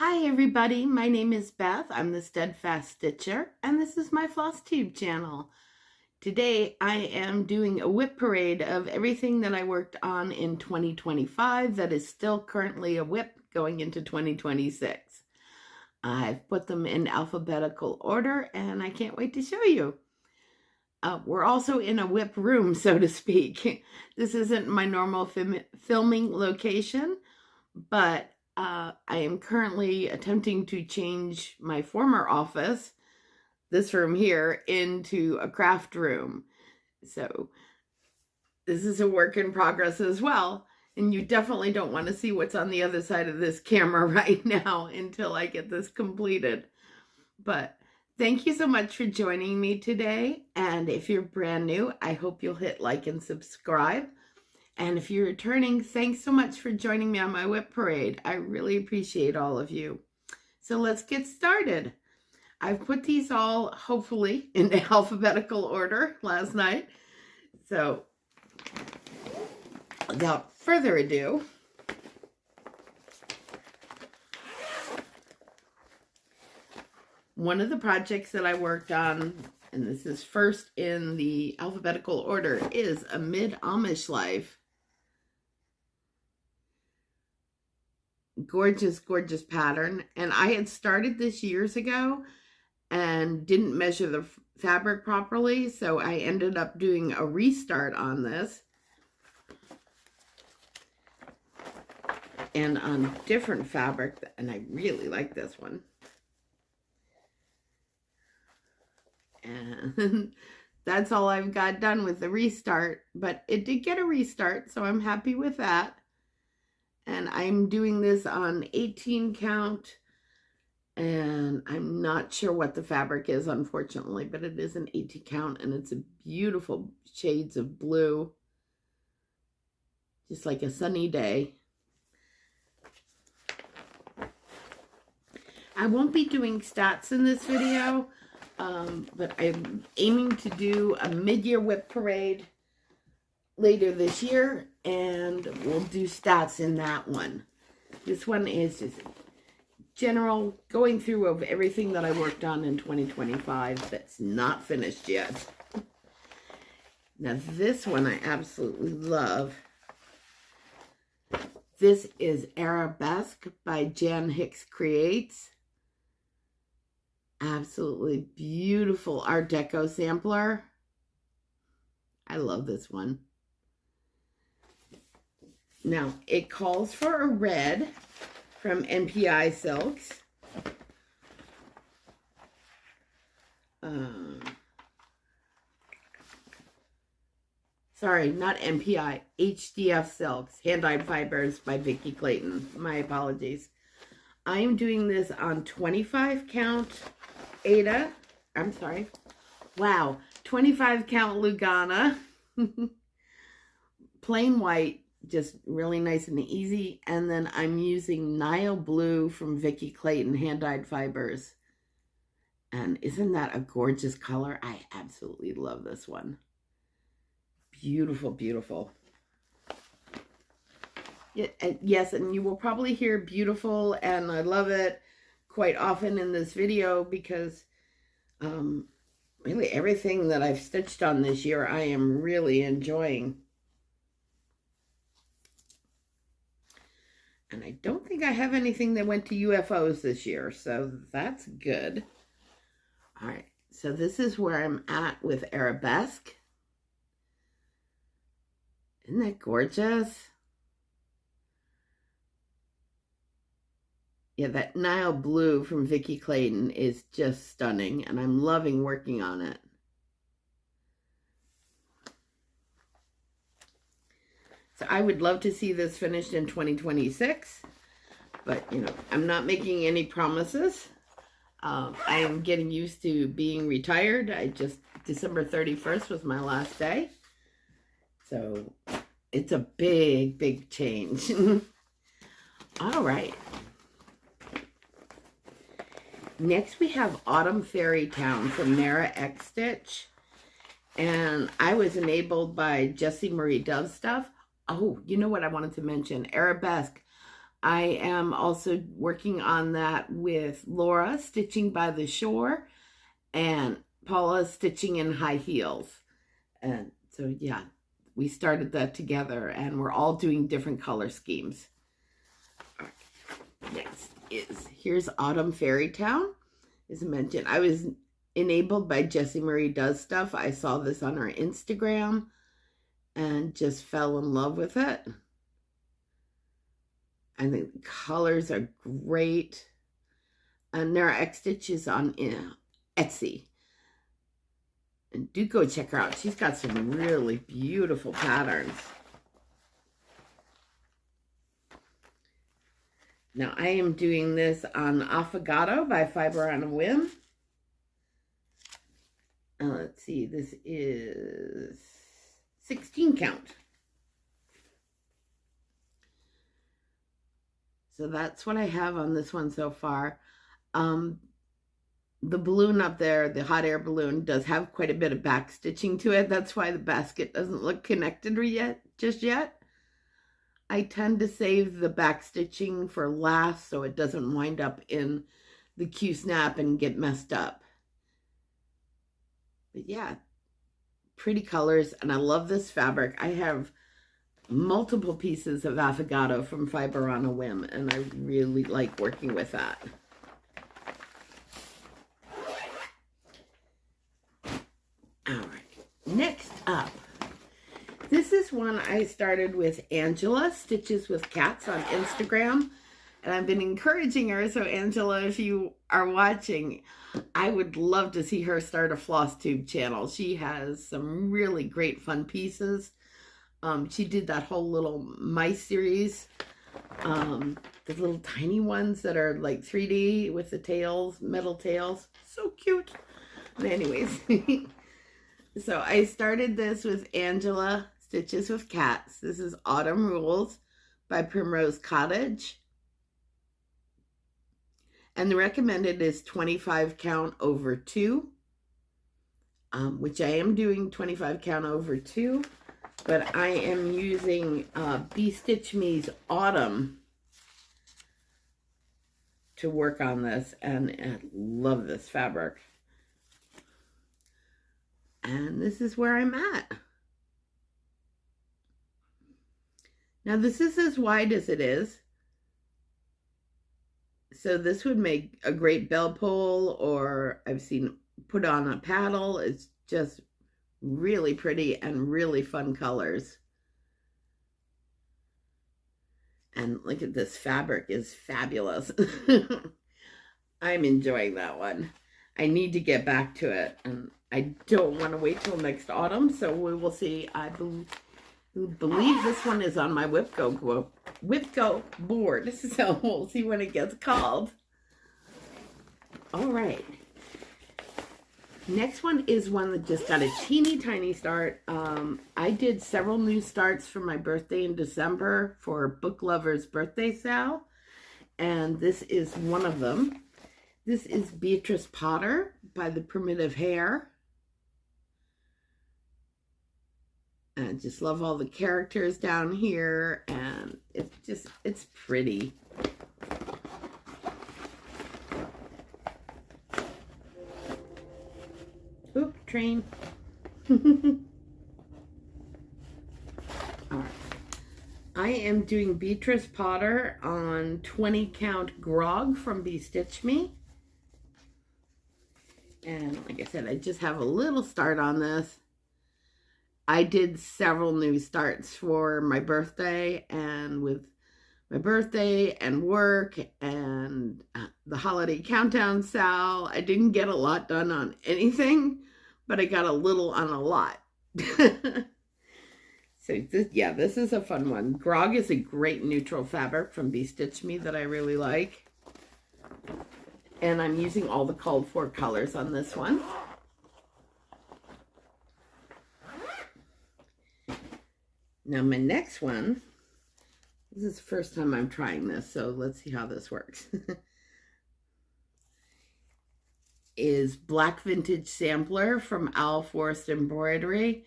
Hi everybody, my name is Beth. I'm the Steadfast Stitcher, and this is my Flosstube channel. Today I am doing a WIP parade of everything that I worked on in 2025 that is still currently a WIP going into 2026. I've put them in alphabetical order and I can't wait to show you. We're also in a WIP room, so to speak. This isn't my normal filming location, but I am currently attempting to change my former office, this room here, into a craft room. So this is a work in progress as well. And you definitely don't want to see what's on the other side of this camera right now until I get this completed. But thank you so much for joining me today. And if you're brand new, I hope you'll hit like and subscribe. And if you're returning, thanks so much for joining me on my WIP parade. I really appreciate all of you. So let's get started. I've put these all, hopefully, in alphabetical order last night. So without further ado, one of the projects that I worked on, and this is first in the alphabetical order, is a mid-Amish life. Gorgeous, gorgeous pattern. And I had started this years ago and didn't measure the fabric properly, so I ended up doing a restart on this. And on different fabric, and I really like this one. And that's all I've got done with the restart, but it did get a restart, so I'm happy with that. And I'm doing this on 18 count, and I'm not sure what the fabric is, unfortunately, but it is an 18 count, and it's a beautiful shades of blue, just like a sunny day. I won't be doing stats in this video, but I'm aiming to do a mid-year WIP parade later this year, and we'll do stats in that one. This one is just general going through of everything that I worked on in 2025 that's not finished yet. Now this one I absolutely love. This is Arabesque by Jan Hicks Creates. Absolutely beautiful Art Deco sampler. I love this one. Now, it calls for a red from NPI Silks. Sorry, not NPI, HDF Silks, Hand-Dyed Fibers by Vicki Clayton. My apologies. I am doing this on 25 count Ada. I'm sorry. Wow, 25 count Lugana. Plain white. Just really nice and easy. And then I'm using Nile Blue from Vicki Clayton Hand-Dyed Fibers. And isn't that a gorgeous color? I absolutely love this one. Beautiful, beautiful. Yes, and you will probably hear beautiful and I love it quite often in this video because really everything that I've stitched on this year I am really enjoying. And I don't think I have anything that went to UFOs this year, so that's good. All right, so this is where I'm at with Arabesque. Isn't that gorgeous? Yeah, that Nile Blue from Vicki Clayton is just stunning, and I'm loving working on it. So I would love to see this finished in 2026, but, you know, I'm not making any promises. I am getting used to being retired. December 31st was my last day. So it's a big, big change. All right. Next we have Autumn Fairy Town from Nara X Stitch. And I was enabled by Jessie Marie Dove Stuff. Oh, you know what I wanted to mention? Arabesque. I am also working on that with Laura, Stitching by the Shore, and Paula, Stitching in High Heels. And so, yeah, we started that together, and we're all doing different color schemes. All right. Next is, here's Autumn Fairy Town. As mentioned, I was enabled by Jessie Marie Does Stuff. I saw this on her Instagram and just fell in love with it. And the colors are great. And there are X stitches on Etsy. And do go check her out. She's got some really beautiful patterns. Now I am doing this on Affogato by Fiber on a Whim. Let's see, this is 16 count. So that's what I have on this one so far. The balloon up there, the hot air balloon, does have quite a bit of back stitching to it. That's why the basket doesn't look connected just yet. I tend to save the back stitching for last so it doesn't wind up in the Q-snap and get messed up. But yeah, pretty colors, and I love this fabric. I have multiple pieces of Affogato from Fiber on a Whim, and I really like working with that. All right, next up, this is one I started with Angela, Stitches with Cats, on Instagram, and I've been encouraging her. So Angela, if you are watching, I would love to see her start a Flosstube channel. She has some really great fun pieces. She did that whole little mice series, the little tiny ones that are like 3D with the tails, metal tails. So cute. But anyways, so I started this with Angela, Stitches with Cats. This is Autumn Rules by Primrose Cottage. And the recommended is 25 count over 2, which I am doing 25 count over 2. But I am using Be Stitch Me's Autumn to work on this, and I love this fabric. And this is where I'm at. Now this is as wide as it is. So this would make a great bell pull, or I've seen put on a paddle. It's just really pretty and really fun colors. And look at this, fabric is fabulous. I'm enjoying that one. I need to get back to it, and I don't want to wait till next autumn, so we will see. I believe this one is on my WIP Go board, so we'll see when it gets called. All right. Next one is one that just got a teeny tiny start. I did several new starts for my birthday in December for Book Lovers Birthday Sale, and this is one of them. This is Beatrix Potter by the Primitive Hare. And I just love all the characters down here, and it's pretty. Oop, train. All right. I am doing Beatrix Potter on 20 count grog from Be Stitch Me. And like I said, I just have a little start on this. I did several new starts for my birthday, and with my birthday and work and the holiday countdown sale, I didn't get a lot done on anything, but I got a little on a lot. So this is a fun one. Grog is a great neutral fabric from Be Stitch Me that I really like. And I'm using all the called for colors on this one. Now my next one, this is the first time I'm trying this, so let's see how this works. Is Black Vintage Sampler from Owl Forest Embroidery.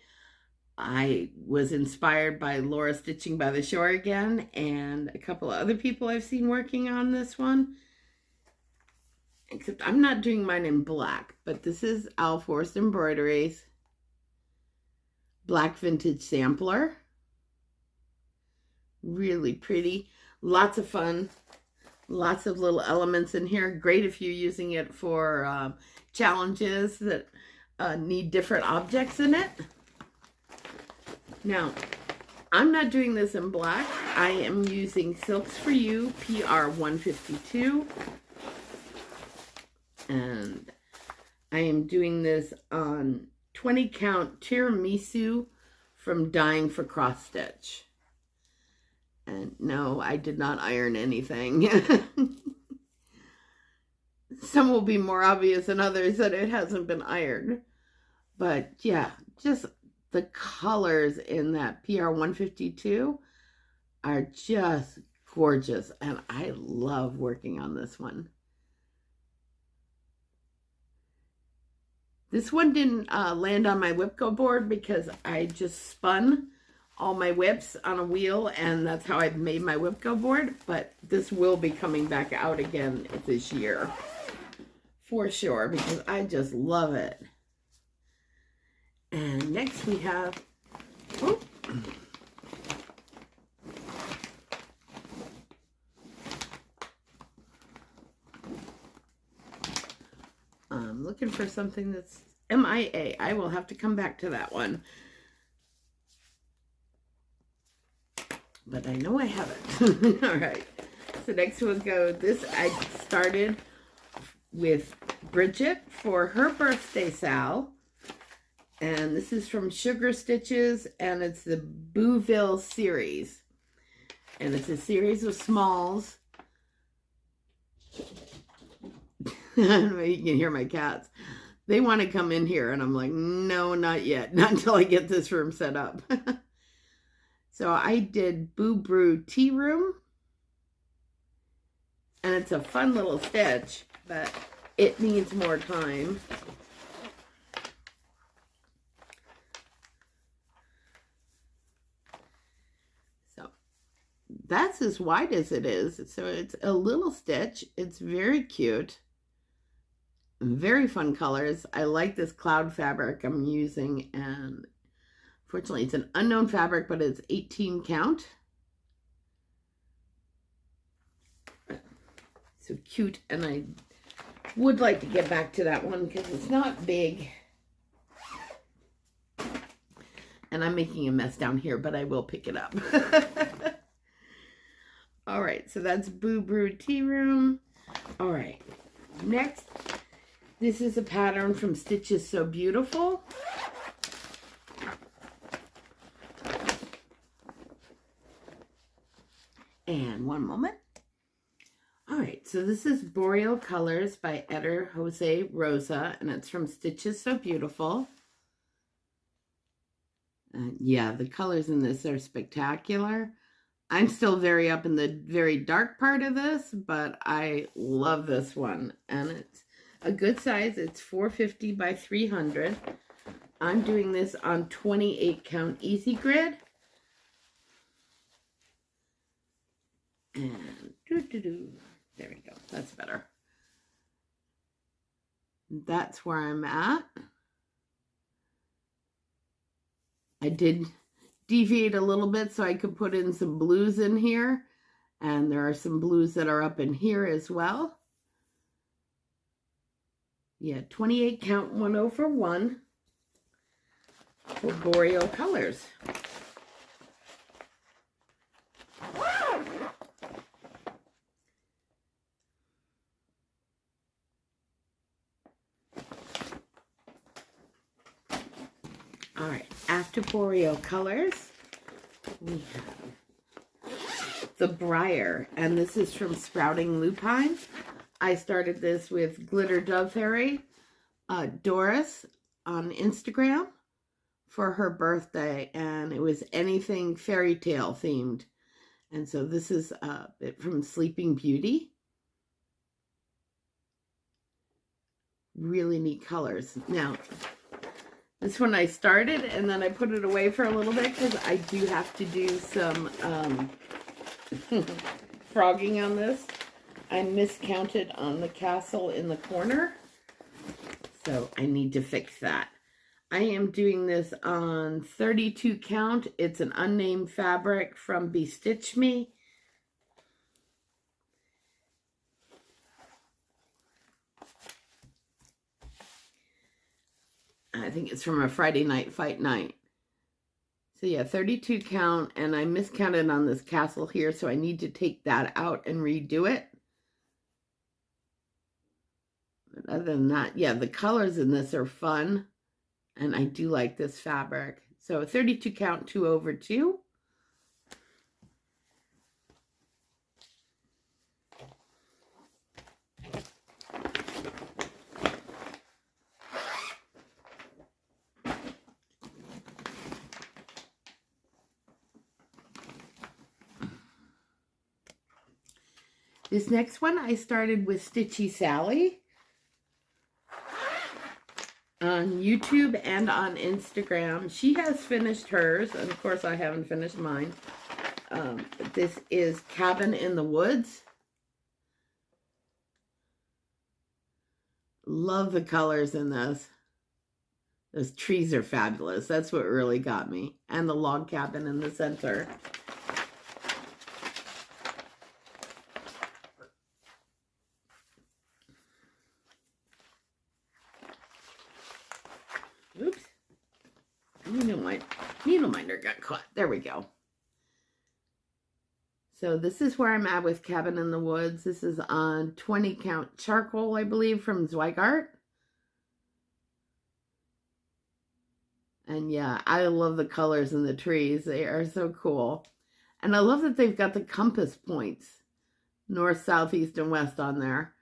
I was inspired by Laura Stitching by the Shore again, and a couple of other people I've seen working on this one. Except I'm not doing mine in black, but this is Alforst Embroideries Black Vintage Sampler. Really pretty. Lots of fun. Lots of little elements in here. Great if you're using it for challenges that need different objects in it. Now, I'm not doing this in black. I am using Silks for You PR 152. And I am doing this on 20 count tiramisu from Dying for Cross Stitch. And no, I did not iron anything. Some will be more obvious than others that it hasn't been ironed. But yeah, just the colors in that PR 152 are just gorgeous. And I love working on this one. This one didn't land on my WIP go board because I just spun all my WIPs on a wheel, and that's how I made my WIP go board. But this will be coming back out again this year for sure, because I just love it. And next we have, oh, I'm looking for something that's MIA. I will have to come back to that one. But I know I have it. All right. So next we'll go, this I started with Bridget for her birthday sal. And this is from Sugar Stitches, and it's the Booville series. And it's a series of smalls. I don't know if you can hear my cats. They want to come in here, and I'm like, no, not yet. Not until I get this room set up. So I did Boo Brew Tea Room. And it's a fun little stitch, but it needs more time. So that's as wide as it is. So it's a little stitch. It's very cute. Very fun colors. I like this cloud fabric I'm using, and fortunately it's an unknown fabric, but it's 18 count. So cute, and I would like to get back to that one because it's not big. And I'm making a mess down here, but I will pick it up. All right, so that's Boo Brew Tea Room. All right, next. This is a pattern from Stitches So Beautiful. And one moment. All right, so this is Boreal Colors by Eder Jose Rosa, and it's from Stitches So Beautiful. Yeah, the colors in this are spectacular. I'm still very up in the very dark part of this, but I love this one, and it's a good size. It's 450 by 300. I'm doing this on 28 count easy grid. And there we go. That's better. That's where I'm at. I did deviate a little bit so I could put in some blues in here. And there are some blues that are up in here as well. Yeah, 28 count 1/1 for Boreal Colors. All right, after Boreal Colors, we have the Briar, and this is from Sprouting Lupine. I started this with Glitter Dove Fairy, Doris, on Instagram for her birthday, and it was anything fairy tale themed. And so this is a bit from Sleeping Beauty. Really neat colors. Now, This one I started and then I put it away for a little bit because I do have to do some frogging on this. I miscounted on the castle in the corner, so I need to fix that. I am doing this on 32 count. It's an unnamed fabric from Bestitch Me. I think it's from a Friday night fight night. So yeah, 32 count, and I miscounted on this castle here, so I need to take that out and redo it. But other than that, yeah, the colors in this are fun, and I do like this fabric. So 32 count, 2/2. This next one I started with Stitchy Sally on YouTube and on Instagram. She has finished hers, and of course I haven't finished mine. This is Cabin in the Woods. Love the colors in this. Those trees are fabulous. That's what really got me. And the log cabin in the center. Oops. Needle minder got caught. There we go. So this is where I'm at with Cabin in the Woods. This is on 20 count charcoal, I believe, from Zweigart. And yeah, I love the colors in the trees. They are so cool. And I love that they've got the compass points, north, south, east, and west on there.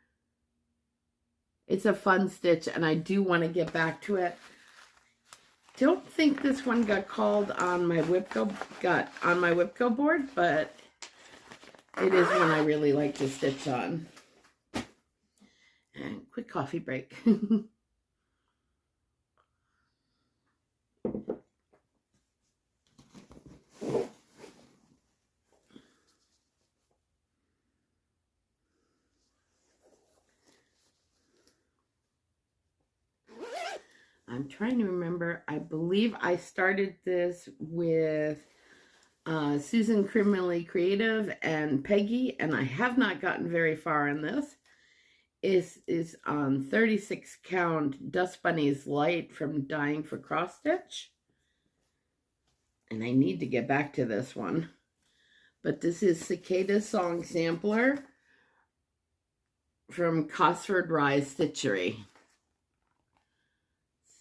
It's a fun stitch, and I do want to get back to it. Don't think this one got called on my WIP Go board, but it is one I really like to stitch on. And quick coffee break. I'm trying to remember. I believe I started this with Susan Criminally Creative and Peggy, and I have not gotten very far in this. Is on 36 count Dust Bunnies Light from Dying for Cross Stitch. And I need to get back to this one. But this is Cicada Song Sampler from Cosford Rise Stitchery.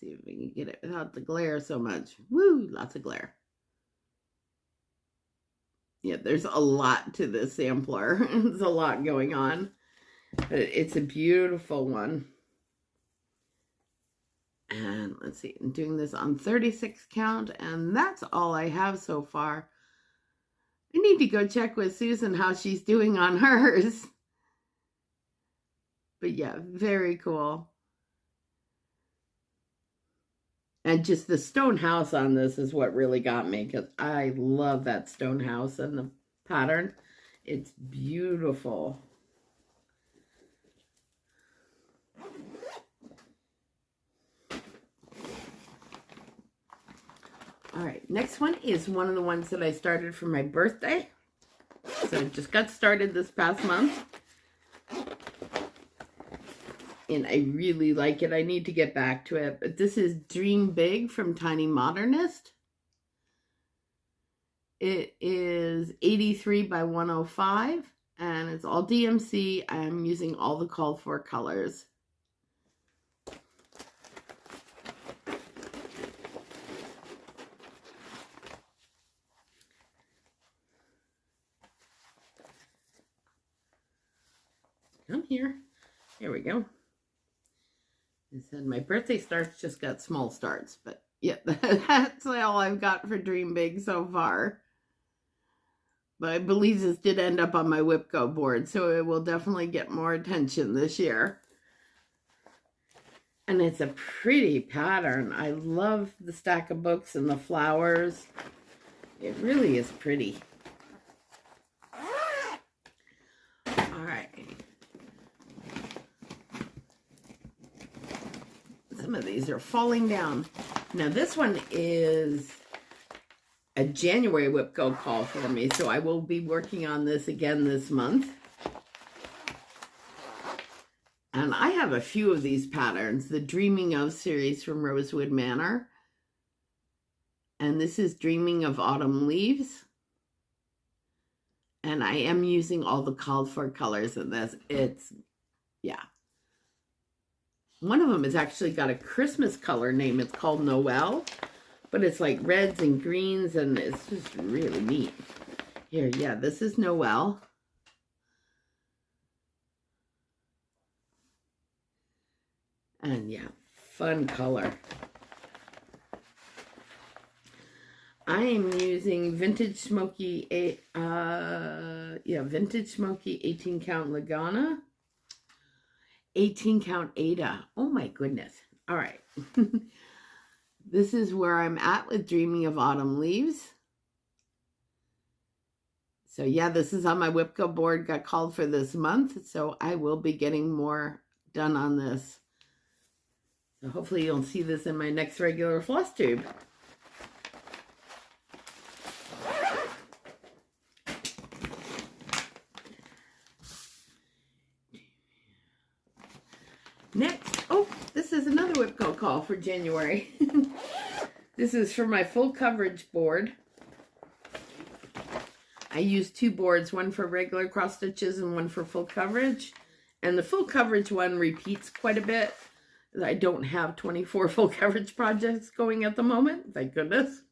See if we can get it without the glare so much. Woo, lots of glare. Yeah, there's a lot to this sampler. There's a lot going on. But it's a beautiful one. And let's see, I'm doing this on 36 count, and that's all I have so far. I need to go check with Susan how she's doing on hers. But yeah, very cool. And just the stone house on this is what really got me, because I love that stone house and the pattern. It's beautiful. All right, next one is one of the ones that I started for my birthday. So I just got started this past month. And I really like it. I need to get back to it. But this is Dream Big from Tiny Modernist. It is 83 by 105. And it's all DMC. I'm using all the called for colors. Come here. There we go. I said my birthday starts just got small starts, but yeah, that's all I've got for Dream Big so far. But I believe this did end up on my WIP Go board, so it will definitely get more attention this year. And it's a pretty pattern. I love the stack of books and the flowers. It really is pretty. All right. Some of these are falling down. Now this one is a January WIP Go call for me, so I will be working on this again this month. And I have a few of these patterns, the Dreaming Of series from Rosewood Manor. And this is Dreaming of Autumn Leaves. And I am using all the called for colors in this. It's, yeah. One of them has actually got a Christmas color name. It's called Noel. But it's like reds and greens, and it's just really neat. Here, yeah, this is Noel. And yeah, fun color. I am using Vintage Smoky, Vintage Smoky 18 count Lagana, 18 count Ada. Oh my goodness. All right. This is where I'm at with Dreaming of Autumn Leaves. So yeah, this is on my WIP Go board, got called for this month. So I will be getting more done on this. So hopefully you'll see this in my next regular floss tube. Next, oh, this is another WIP Go call for January. This is for my full coverage board. I use two boards, one for regular cross stitches and one for full coverage. And the full coverage one repeats quite a bit. I don't have 24 full coverage projects going at the moment, thank goodness.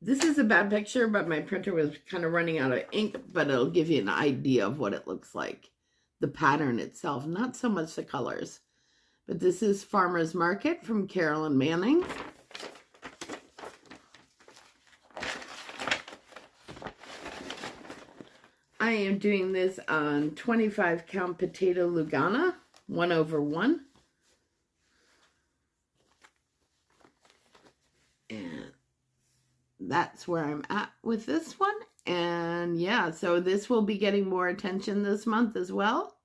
This is a bad picture, but my printer was kind of running out of ink, but it'll give you an idea of what it looks like. The pattern itself, not so much the colors. But this is Farmer's Market from Carolyn Manning. I am doing this on 25 count Potato Lugana, 1/1. And that's where I'm at with this one. And yeah, so this will be getting more attention this month as well.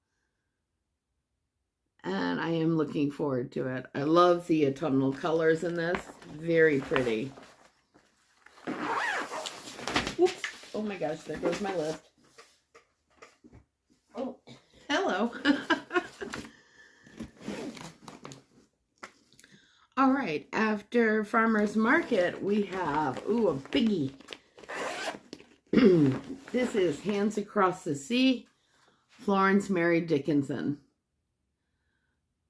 And I am looking forward to it. I love the autumnal colors in this. Very pretty. Whoops. Oh my gosh, there goes my list. Oh, hello. All right, after Farmer's Market, we have, ooh, a biggie. This is Hands Across the Sea, Florence Mary Dickinson.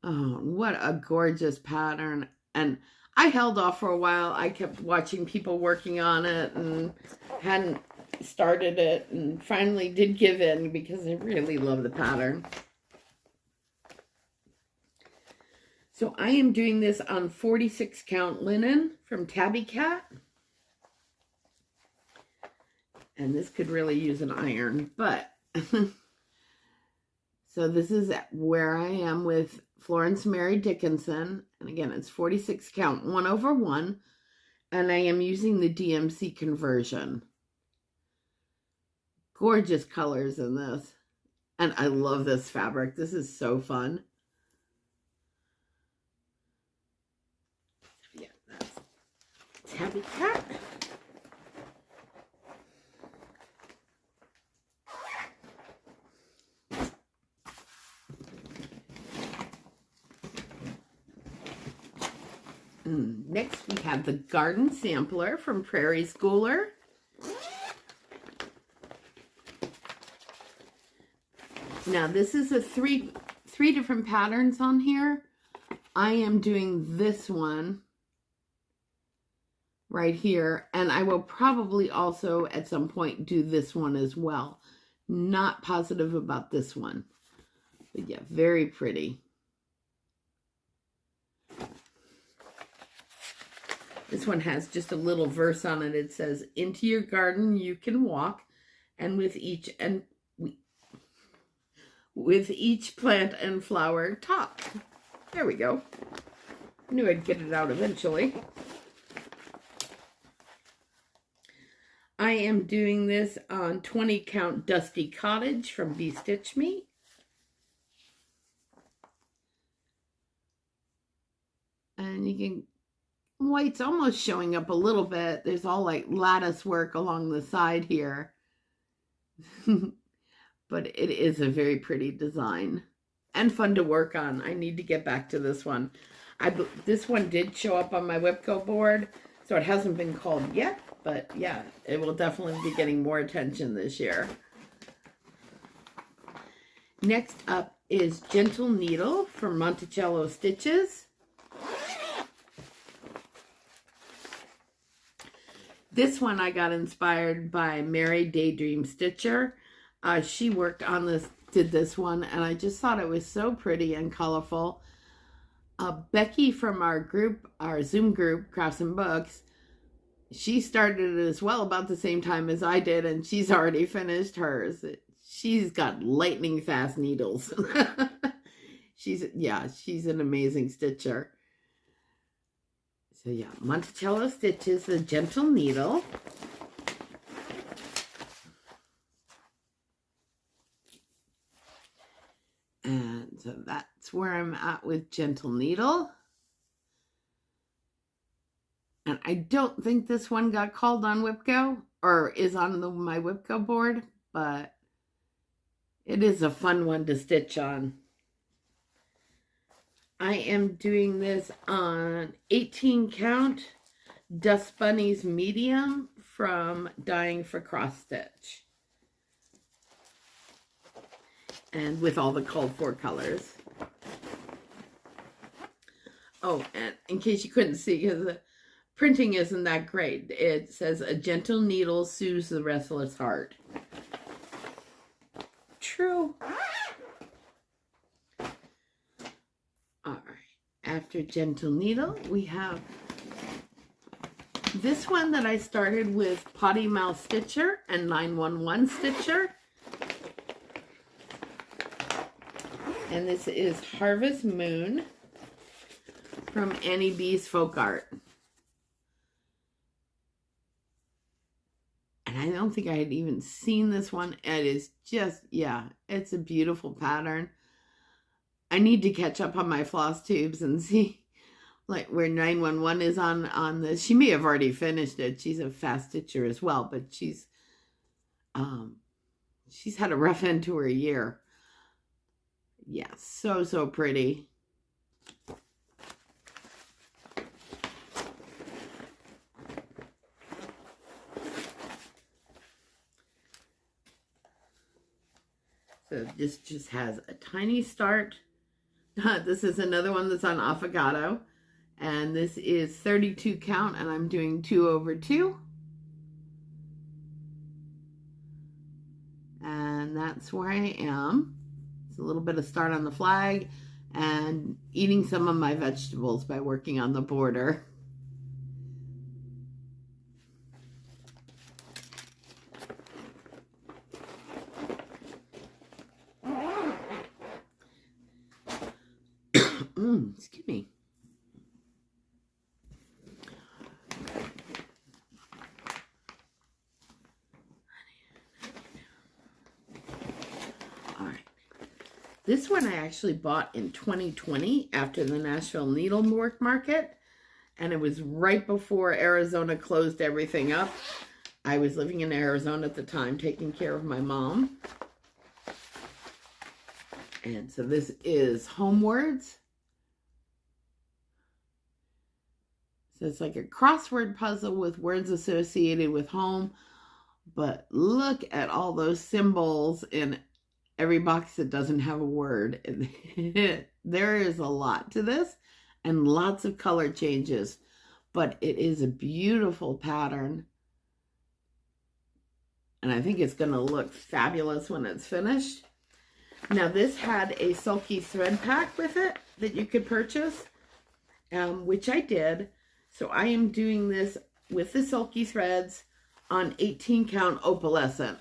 Oh, what a gorgeous pattern. And I held off for a while. I kept watching people working on it and hadn't started it, and finally did give in because I really love the pattern. So I am doing this on 46 count linen from Tabby Cat. And this could really use an iron, but so this is where I am with Florence Mary Dickinson. And again, it's 46 count, 1/1. And I am using the DMC conversion. Gorgeous colors in this. And I love this fabric. This is so fun. Yeah, that's Tabby Cat. Next, we have the Garden Sampler from Prairie Schooler. Now, this is a three different patterns on here. I am doing this one right here, and I will probably also at some point do this one as well. Not positive about this one, but yeah, very pretty. This one has just a little verse on it. It says, "Into your garden you can walk, and with each plant and flower talk." There we go. Knew I'd get it out eventually. I am doing this on 20 count Dusty Cottage from Be Stitch Me. And you can, white's almost showing up a little bit. There's all like lattice work along the side here. But it is a very pretty design and fun to work on. I need to get back to this one. This one did show up on my WIPCO board, so it hasn't been called yet, but yeah, it will definitely be getting more attention this year. Next up is Gentle Needle from Monticello Stitches. This one I got inspired by Mary Daydream Stitcher. She worked on this, did this one, and I just thought it was so pretty and colorful. Becky from our group, our Zoom group, Crafts and Books, she started it as well about the same time as I did, and she's already finished hers. She's got lightning fast needles. She's an amazing stitcher. So yeah, Monticello Stitches, the Gentle Needle. And so that's where I'm at with Gentle Needle. And I don't think this one got called on WIPCO or is on my WIPCO board, but it is a fun one to stitch on. I am doing this on 18 count Dust Bunnies Medium from Dying for Cross Stitch. And with all the called for colors. Oh, and in case you couldn't see, because the printing isn't that great, it says, "A gentle needle soothes the restless heart." True. All right. After Gentle Needle, we have this one that I started with Potty Mouth Stitcher and 911 Stitcher. And this is Harvest Moon from Annie B's Folk Art. And I don't think I had even seen this one. It is just, yeah, it's a beautiful pattern. I need to catch up on my floss tubes and see like where 911 is on this. She may have already finished it. She's a fast stitcher as well, but she's had a rough end to her year. Yeah, so pretty. So this just has a tiny start. This is another one that's on Affogato. And this is 32 count, and I'm doing 2 over 2. And that's where I am. It's a little bit of start on the flag and eating some of my vegetables by working on the border. Excuse me. All right. This one I actually bought in 2020 after the Nashville Needlework Market, and it was right before Arizona closed everything up. I was living in Arizona at the time, taking care of my mom. And so this is Homewards. So it's like a crossword puzzle with words associated with home. But look at all those symbols in every box that doesn't have a word. There is a lot to this and lots of color changes. But it is a beautiful pattern. And I think it's going to look fabulous when it's finished. Now this had a sulky thread pack with it that you could purchase, which I did. So I am doing this with the sulky threads on 18 count opalescent.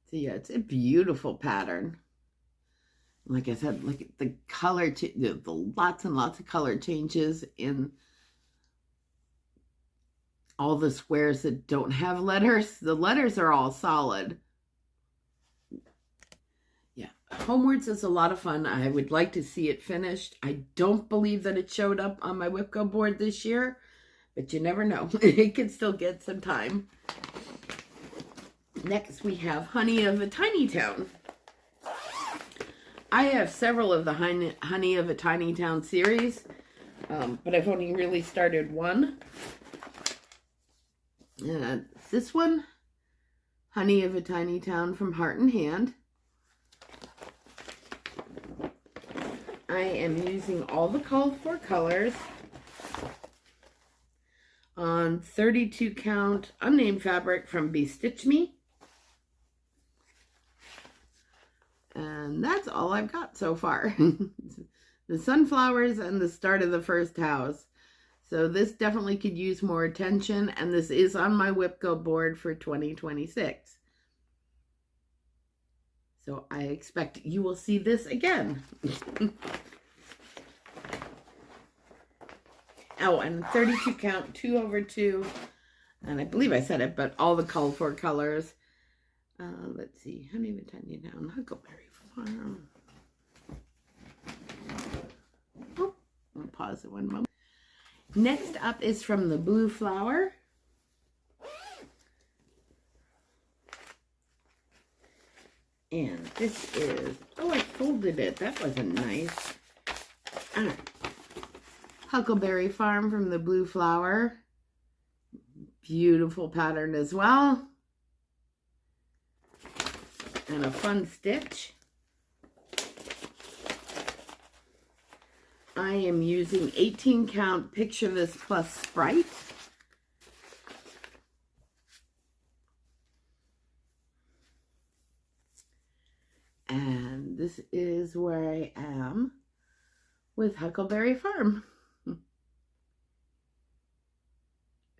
So yeah, it's a beautiful pattern. Like I said, look at the color, the lots and lots of color changes in all the squares that don't have letters. The letters are all solid. Yeah, Homewards is a lot of fun. I would like to see it finished. I don't believe that it showed up on my WIP board this year, but you never know. It can still get some time. Next, we have Honey of a Tiny Town. I have several of the Honey of a Tiny Town series, but I've only really started one. This one, Honey of a Tiny Town from Heart and Hand. I am using all the called for colors on 32 count unnamed fabric from Bestitch Me. And that's all I've got so far. The sunflowers and the start of the first house. So this definitely could use more attention, and this is on my WIP board for 2026. So I expect you will see this again. Oh, and 32 count, 2/2. And I believe I said it, but all the called for colors. Let's see, Honey of a Tiny Town, Huckleberry Farm. Oh, I'll pause it one moment. Next up is from the Blue Flower. And this is, oh, I folded it. That wasn't nice. Huckleberry Farm from the Blue Flower. Beautiful pattern as well. And a fun stitch. I am using 18 count Picture This Plus Sprite. And this is where I am with Huckleberry Farm.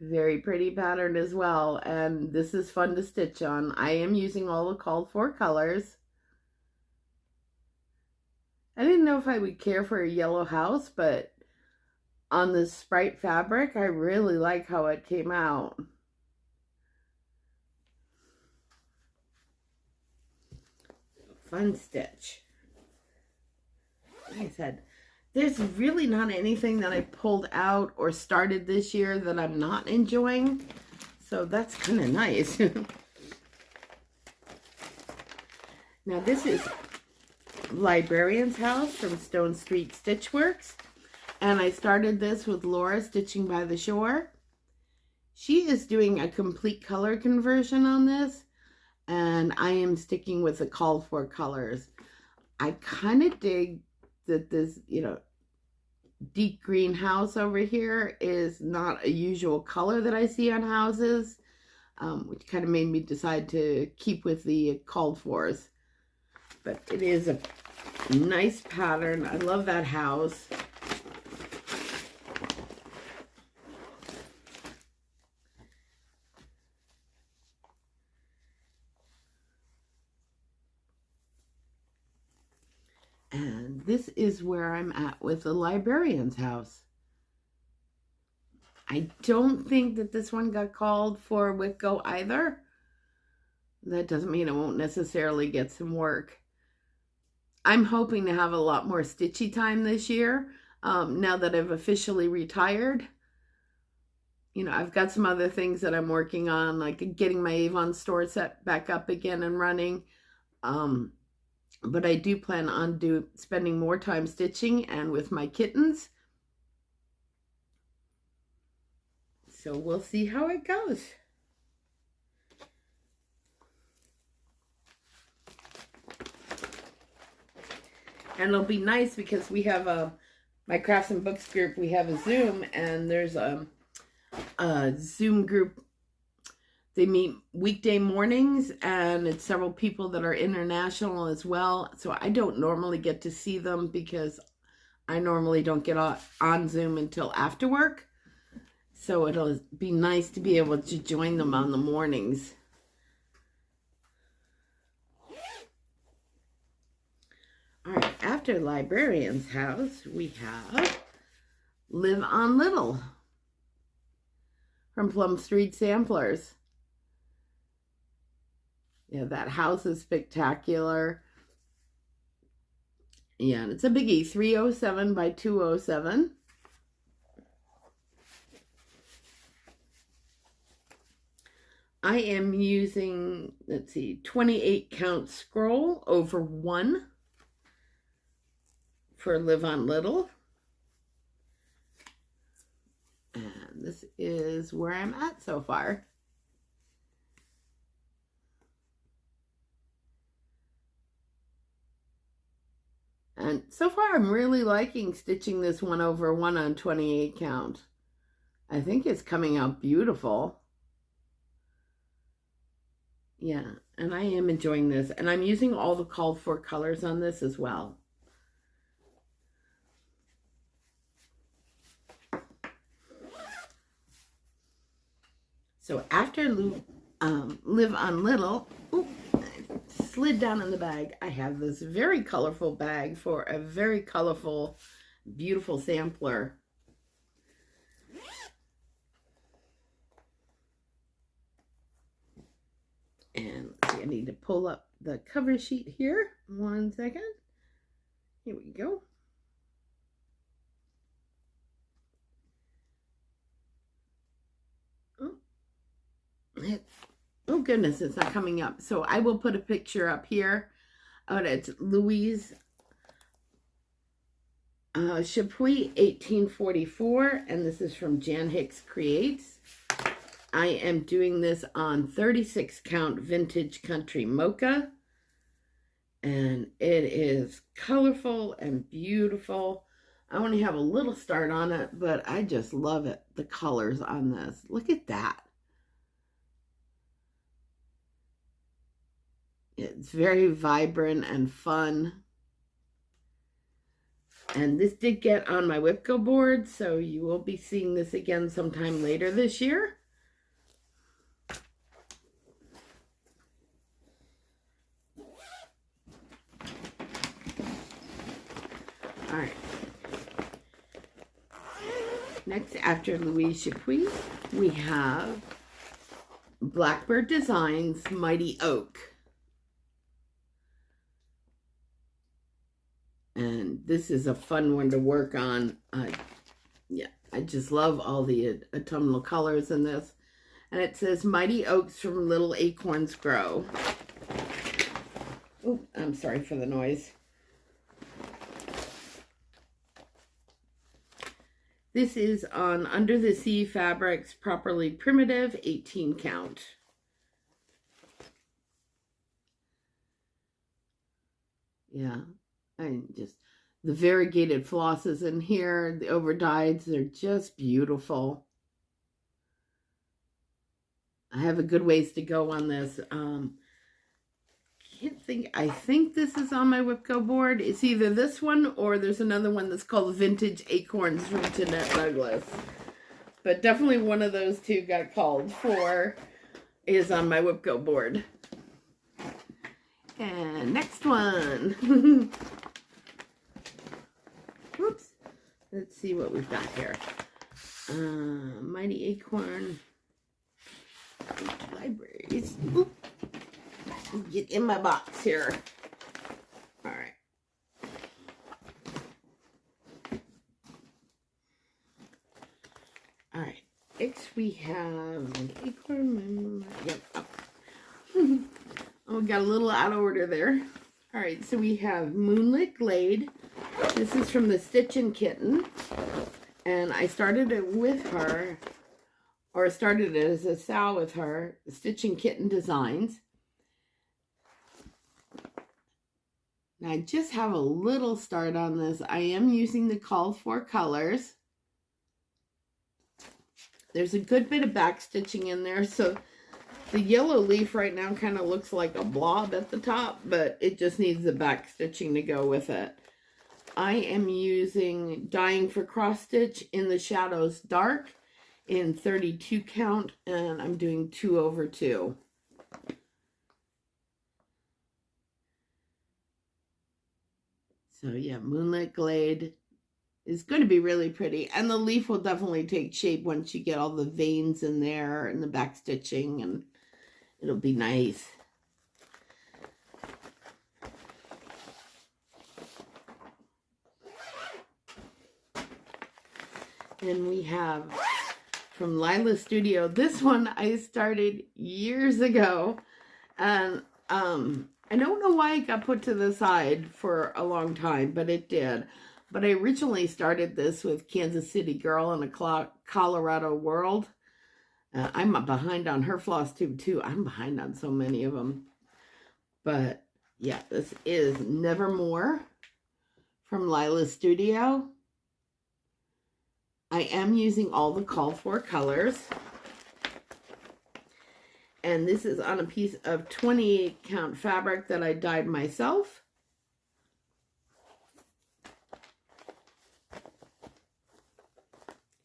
Very pretty pattern as well, and this is fun to stitch on. I am using all the called for colors. I didn't know if I would care for a yellow house, but on this Sprite fabric, I really like how it came out. Fun stitch. Like I said, there's really not anything that I pulled out or started this year that I'm not enjoying. So that's kind of nice. Now this is Librarians House from Stone Street Stitchworks. And I started this with Laura Stitching by the Shore. She is doing a complete color conversion on this. And I am sticking with the called for colors. I kind of dig that this, deep green house over here is not a usual color that I see on houses, which kind of made me decide to keep with the called fors. But it is a nice pattern. I love that house. And this is where I'm at with the Librarian's house. I don't think that this one got called for with Go either. That doesn't mean it won't necessarily get some work. I'm hoping to have a lot more stitchy time this year, now that I've officially retired. I've got some other things that I'm working on, like getting my Avon store set back up again and running. But I do plan on spending more time stitching and with my kittens. So we'll see how it goes. And it'll be nice because we have my Crafts and Books group, we have a Zoom, and there's a Zoom group. They meet weekday mornings, and it's several people that are international as well. So I don't normally get to see them because I normally don't get on Zoom until after work. So it'll be nice to be able to join them on the mornings. after Librarians house, we have Live on Little from Plum Street Samplers. Yeah, that house is spectacular. Yeah, and it's a biggie, 307 by 207. I am using, let's see, 28 count scroll over 1 for Live on Little. And this is where I'm at so far. And so far I'm really liking stitching this 1 over 1 on 28 count. I think it's coming out beautiful. Yeah, and I am enjoying this. And I'm using all the called for colors on this as well. So after Live on Little, slid down in the bag, I have this very colorful bag for a very colorful, beautiful sampler. And let's see, I need to pull up the cover sheet here. 1 second. Here we go. Oh goodness, it's not coming up. So I will put a picture up here. It's Louise Chapuis 1844, and this is from Jan Hicks Creates. I am doing this on 36 count vintage country mocha, and it is colorful and beautiful. I only have a little start on it, but I just love it. The colors on this, look at that. It's very vibrant and fun. And this did get on my WIP board, so you will be seeing this again sometime later this year. All right. Next, after Louise Chapuis, we have Blackbird Designs Mighty Oak. And this is a fun one to work on. Yeah, I just love all the autumnal colors in this. And it says, Mighty Oaks from Little Acorns Grow. Oh, I'm sorry for the noise. This is on Under the Sea Fabrics, Properly Primitive, 18 count. Yeah. And just the variegated flosses in here, the overdyes, they're just beautiful. I have a good ways to go on this. I think this is on my WIP board. It's either this one or there's another one that's called Vintage Acorns from Jeanette Douglas. But definitely one of those two got called for, is on my WIP board. And next one. Whoops. Let's see what we've got here. Mighty Acorn. Libraries. Oop. Get in my box here. All right. All right. Next we have Acorn. Yep. Oh, we got a little out of order there. All right. So we have Moonlit Glade. This is from the Stitchin' Kitten, and I started it with her, or started it as a sow with her, Stitchin' Kitten Designs. Now I just have a little start on this. I am using the called for colors. There's a good bit of back stitching in there, so the yellow leaf right now kind of looks like a blob at the top, but it just needs the back stitching to go with it. I am using Dying for Cross Stitch in the Shadows Dark in 32 count, and I'm doing 2 over 2. So yeah, Moonlit Glade is going to be really pretty. And the leaf will definitely take shape once you get all the veins in there and the back stitching, and it'll be nice. And we have from Lila Studio. This one I started years ago, and I don't know why it got put to the side for a long time, but it did. But I originally started this with Kansas City Girl in a Colorado World. I'm behind on her Flosstube too. I'm behind on so many of them. But yeah, this is Nevermore from Lila Studio. I am using all the called for colors. And this is on a piece of 28 count fabric that I dyed myself.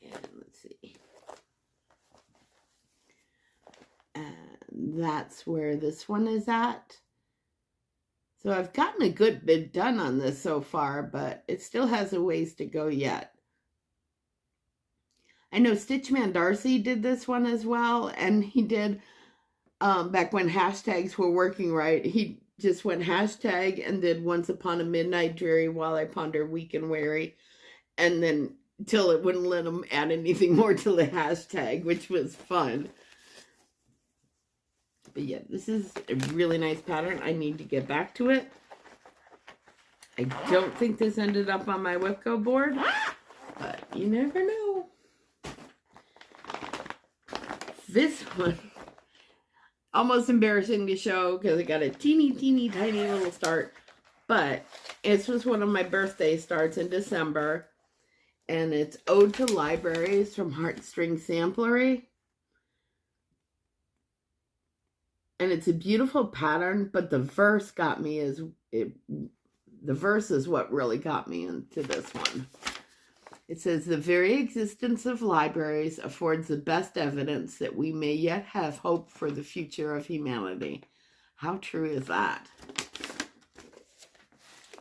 And let's see. And that's where this one is at. So I've gotten a good bit done on this so far, but it still has a ways to go yet. I know Stitchman Darcy did this one as well, and he did, back when hashtags were working right, he just went hashtag and did Once Upon a Midnight Dreary While I Ponder Weak and Weary, and then till it wouldn't let him add anything more to the hashtag, which was fun. But yeah, this is a really nice pattern. I need to get back to it. I don't think this ended up on my WIP board, but you never know. This one, almost embarrassing to show because it got a teeny tiny little start, but this was one of my birthday starts in December, and it's Ode to Libraries from Heartstring Samplery. And it's a beautiful pattern, but the verse got me the verse is what really got me into this one. It says, the very existence of libraries affords the best evidence that we may yet have hope for the future of humanity. How true is that?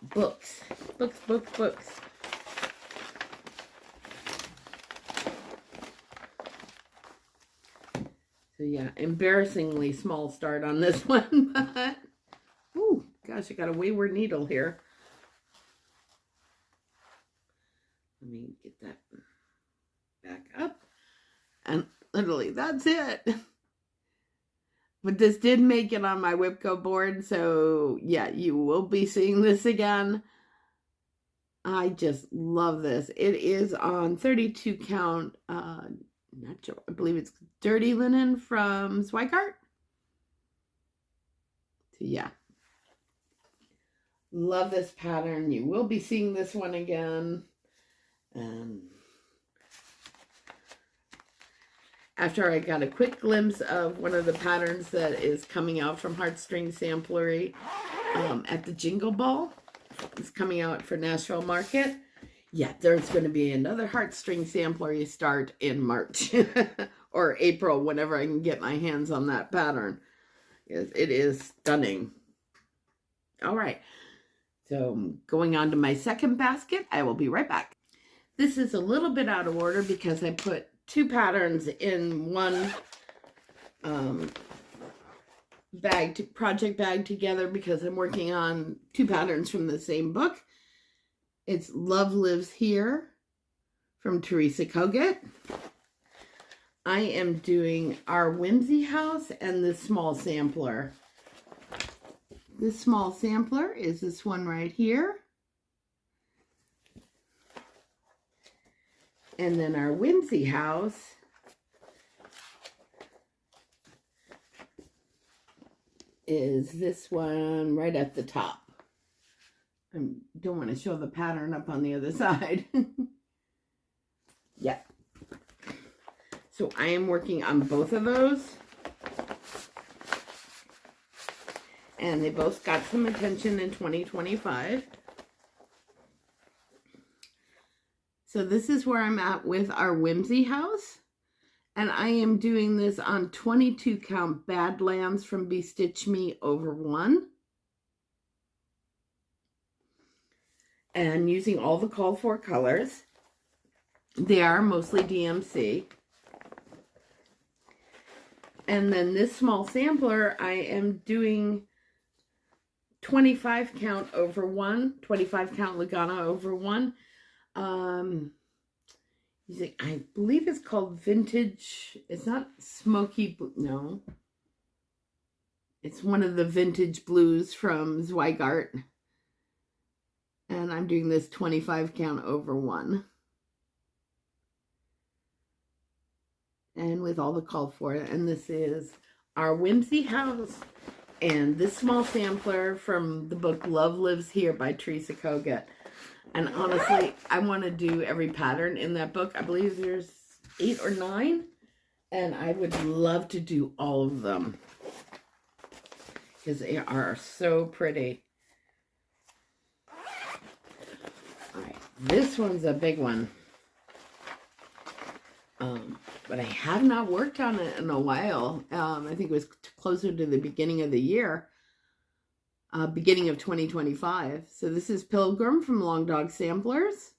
Books. Books, books, books. So yeah, embarrassingly small start on this one, but, ooh, gosh, I got a wayward needle here. Let me get that back up. And literally, that's it. But this did make it on my WIP board, so yeah, you will be seeing this again. I just love this. It is on 32 count, not sure, I believe it's Dirty Linen from Zweigart. So yeah. Love this pattern. You will be seeing this one again. After I got a quick glimpse of one of the patterns that is coming out from Heartstring Samplery at the Jingle Ball. It's coming out for Nashville Market. Yeah, there's going to be another Heartstring Samplery start in March or April, whenever I can get my hands on that pattern. It is stunning. All right, so going on to my second basket. I will be right back. This is a little bit out of order because I put two patterns in one project bag together because I'm working on two patterns from the same book. It's Love Lives Here from Teresa Kogut. I am doing Our Whimsy House and this small sampler. This small sampler is this one right here. And then our Whimsy House is this one right at the top. I don't want to show the pattern up on the other side. Yeah. So I am working on both of those. And they both got some attention in 2025. So this is where I'm at with Our Whimsy House. And I am doing this on 22 count Badlands from Bestitch Me over 1. and using all the called for colors. They are mostly DMC. And then this small sampler, I am doing 25 count over 1, 25 count Lugana over 1. I believe it's called Vintage. It's not Smoky, no. It's one of the vintage blues from Zweigart. And I'm doing this 25 count over 1. And with all the called for it. And this is our Whimsy House. And this small sampler from the book Love Lives Here by Teresa Kogut. And honestly, I want to do every pattern in that book. I believe there's 8 or 9. And I would love to do all of them, because they are so pretty. All right, this one's a big one. But I have not worked on it in a while. I think it was closer to the beginning of the year. Beginning of 2025. So this is Pilgrim from Long Dog Samplers.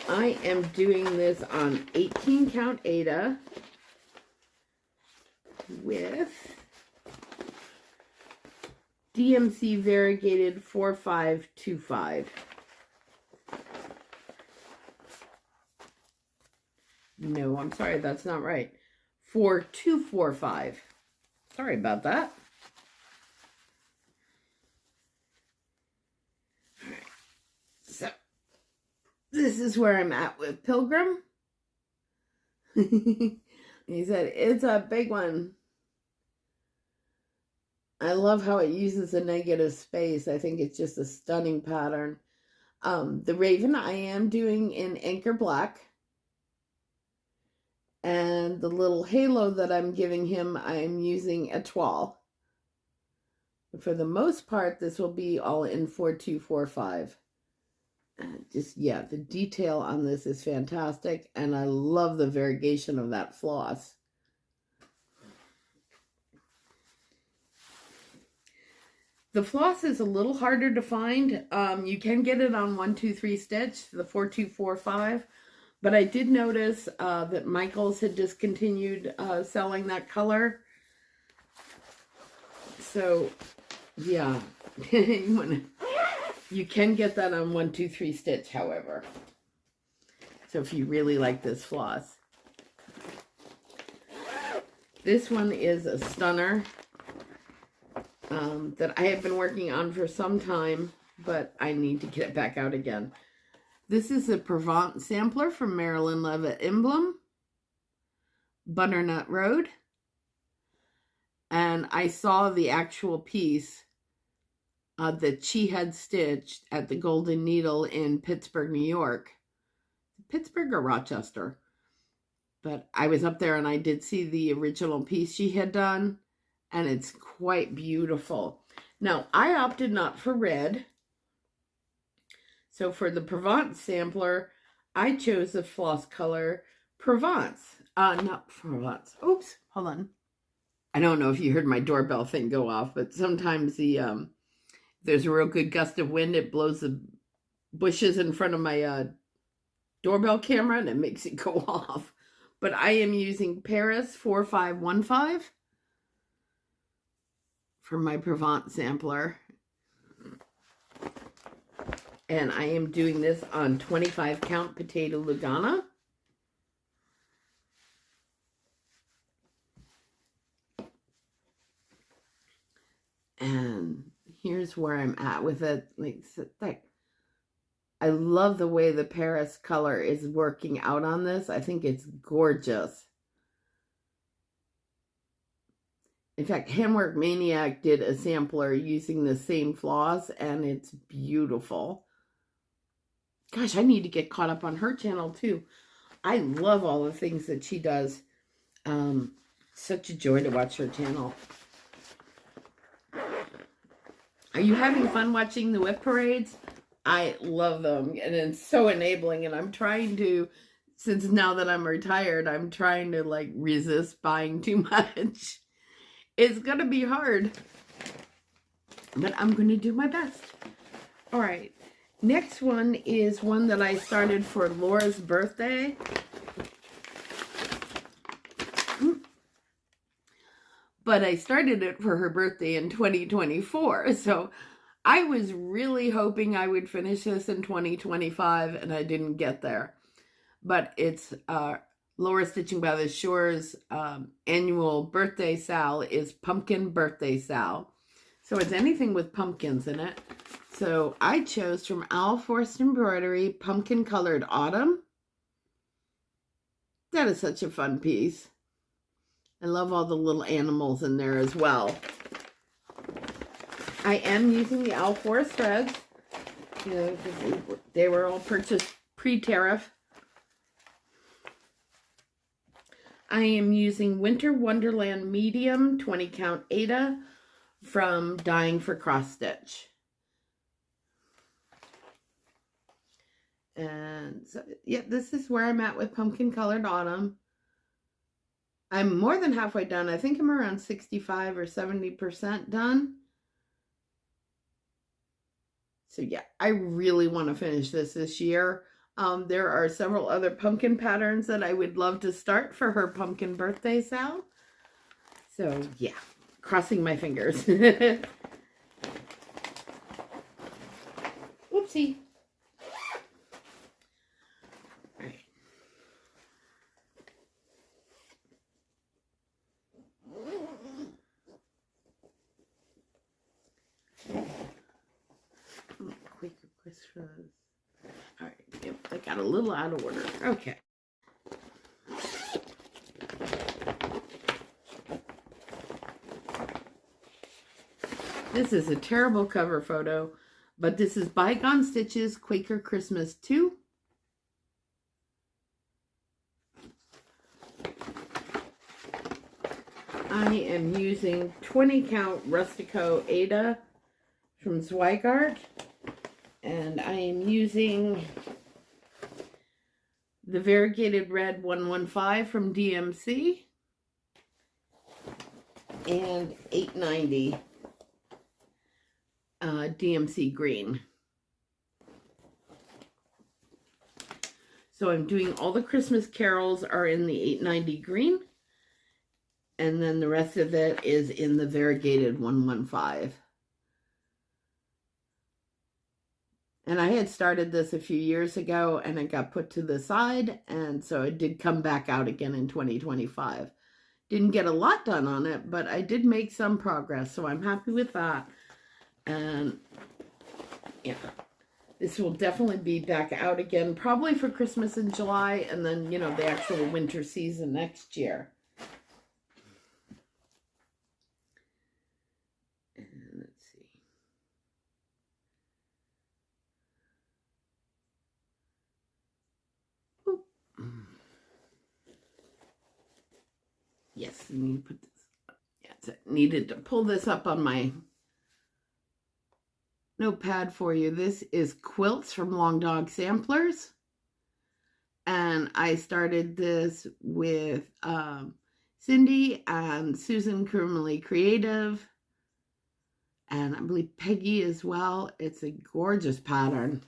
I am doing this on 18 count Aida with DMC variegated 4525. No, I'm sorry, that's not right. 4245. Sorry about that. All right. So, this is where I'm at with Pilgrim. He said, it's a big one. I love how it uses a negative space. I think it's just a stunning pattern. The Raven I am doing in Anchor Black. And the little halo that I'm giving him, I'm using Etoile. For the most part, this will be all in 4245. Yeah, the detail on this is fantastic. And I love the variegation of that floss. The floss is a little harder to find. You can get it on 123 Stitch, the 4245. But I did notice that Michaels had discontinued selling that color. So, yeah. You can get that on 123 Stitch, however. So if you really like this floss. This one is a stunner that I have been working on for some time, but I need to get it back out again. This is a Provence sampler from Marilyn Levitt Emblem, Butternut Road. And I saw the actual piece that she had stitched at the Golden Needle in Pittsburgh, New York. Pittsburgh or Rochester. But I was up there and I did see the original piece she had done. And it's quite beautiful. Now, I opted not for red. So for the Provence sampler, I chose the floss color Provence. Not Provence. Oops, hold on. I don't know if you heard my doorbell thing go off, but sometimes there's a real good gust of wind. It blows the bushes in front of my doorbell camera and it makes it go off. But I am using Paris 4515 for my Provence sampler. And I am doing this on 25 count Potato Lugana. And here's where I'm at with it. Like, I love the way the Paris color is working out on this. I think it's gorgeous. In fact, Handwork Maniac did a sampler using the same floss, and it's beautiful. Gosh, I need to get caught up on her channel too. I love all the things that she does. Such a joy to watch her channel. Are you having fun watching the WIP parades? I love them, and it's so enabling, and I'm trying to, since now that I'm retired, I'm trying to like resist buying too much. It's gonna be hard. but I'm going to do my best. All right, next one is one that I started for Laura's birthday. But I started it for her birthday in 2024, so I was really hoping I would finish this in 2025, and I didn't get there. But it's Laura Stitching by the Shore's annual birthday sal is Pumpkin Birthday Sal. So it's anything with pumpkins in it. So I chose from Owl Forest Embroidery, Pumpkin Colored Autumn. That is such a fun piece. I love all the little animals in there as well. I am using the Owl Forest threads. You know, they were all purchased pre-tariff. I am using Winter Wonderland Medium 20 count Ada from Dying for Cross Stitch. And so, yeah, this is where I'm at with Pumpkin Colored Autumn. I'm more than halfway done. I think I'm around 65 or 70% done. So yeah, I really want to finish this year. There are several other pumpkin patterns that I would love to start for her pumpkin birthday sal. So yeah, crossing my fingers. Whoopsie. Quaker Christmas. All right, yep, I got a little out of order. Okay. This is a terrible cover photo, but this is Bygone Stitches Quaker Christmas 2. I am using 20 count Rustico Ada from Zweigart. And I am using the Variegated Red 115 from DMC and 890 DMC Green. So I'm doing all the Christmas carols are in the 890 Green, and then the rest of it is in the Variegated 115. And I had started this a few years ago and it got put to the side. And so it did come back out again in 2025. Didn't get a lot done on it, but I did make some progress. So I'm happy with that. And yeah, this will definitely be back out again, probably for Christmas in July. And then, you know, the actual winter season next year. Yes, I need to put this up. Yes, I needed to pull this up on my notepad for you. This is Quilts from Long Dog Samplers. And I started this with Cindy and Susan Crumley Creative. And I believe Peggy as well. It's a gorgeous pattern.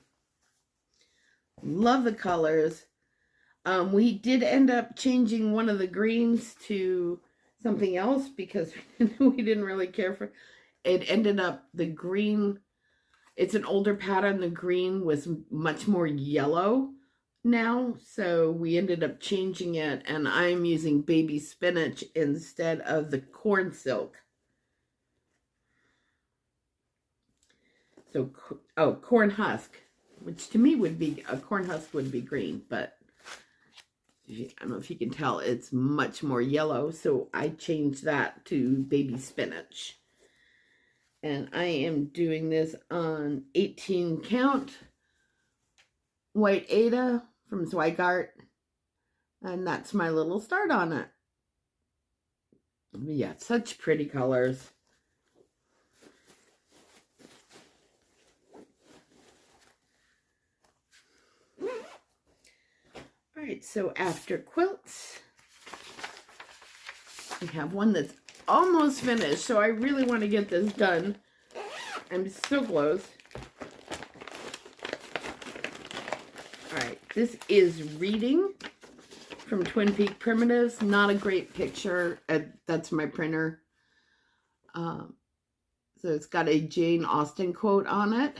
Love the colors. We did end up changing one of the greens to something else because we didn't really care for it. It ended up the green, it's an older pattern. The green was much more yellow now. So we ended up changing it and I'm using baby spinach instead of the corn silk. So, oh, corn husk, which to me would be, a corn husk would be green, but I don't know if you can tell, it's much more yellow, so I changed that to baby spinach. And I am doing this on 18 count white Ada from Zweigart, and that's my little start on it. Yeah, such pretty colors. All right, so after quilts, we have one that's almost finished, so I really want to get this done I'm so close. All right, this is Reading from Twin Peak Primitives. Not a great picture. That's my printer. So it's got a Jane Austen quote on it.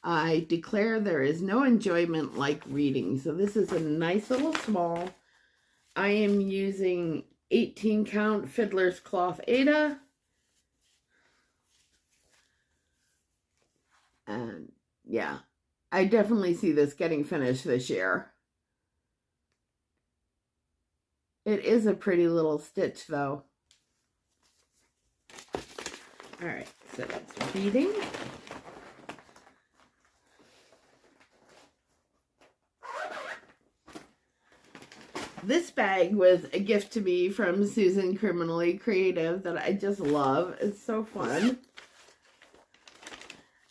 I declare there is no enjoyment like reading. So this is a nice little small. I am using 18 count Fiddler's Cloth Aida. And yeah, I definitely see this getting finished this year. It is a pretty little stitch though. All right, so that's Reading. This bag was a gift to me from Susan Criminally Creative that I just love. It's so fun.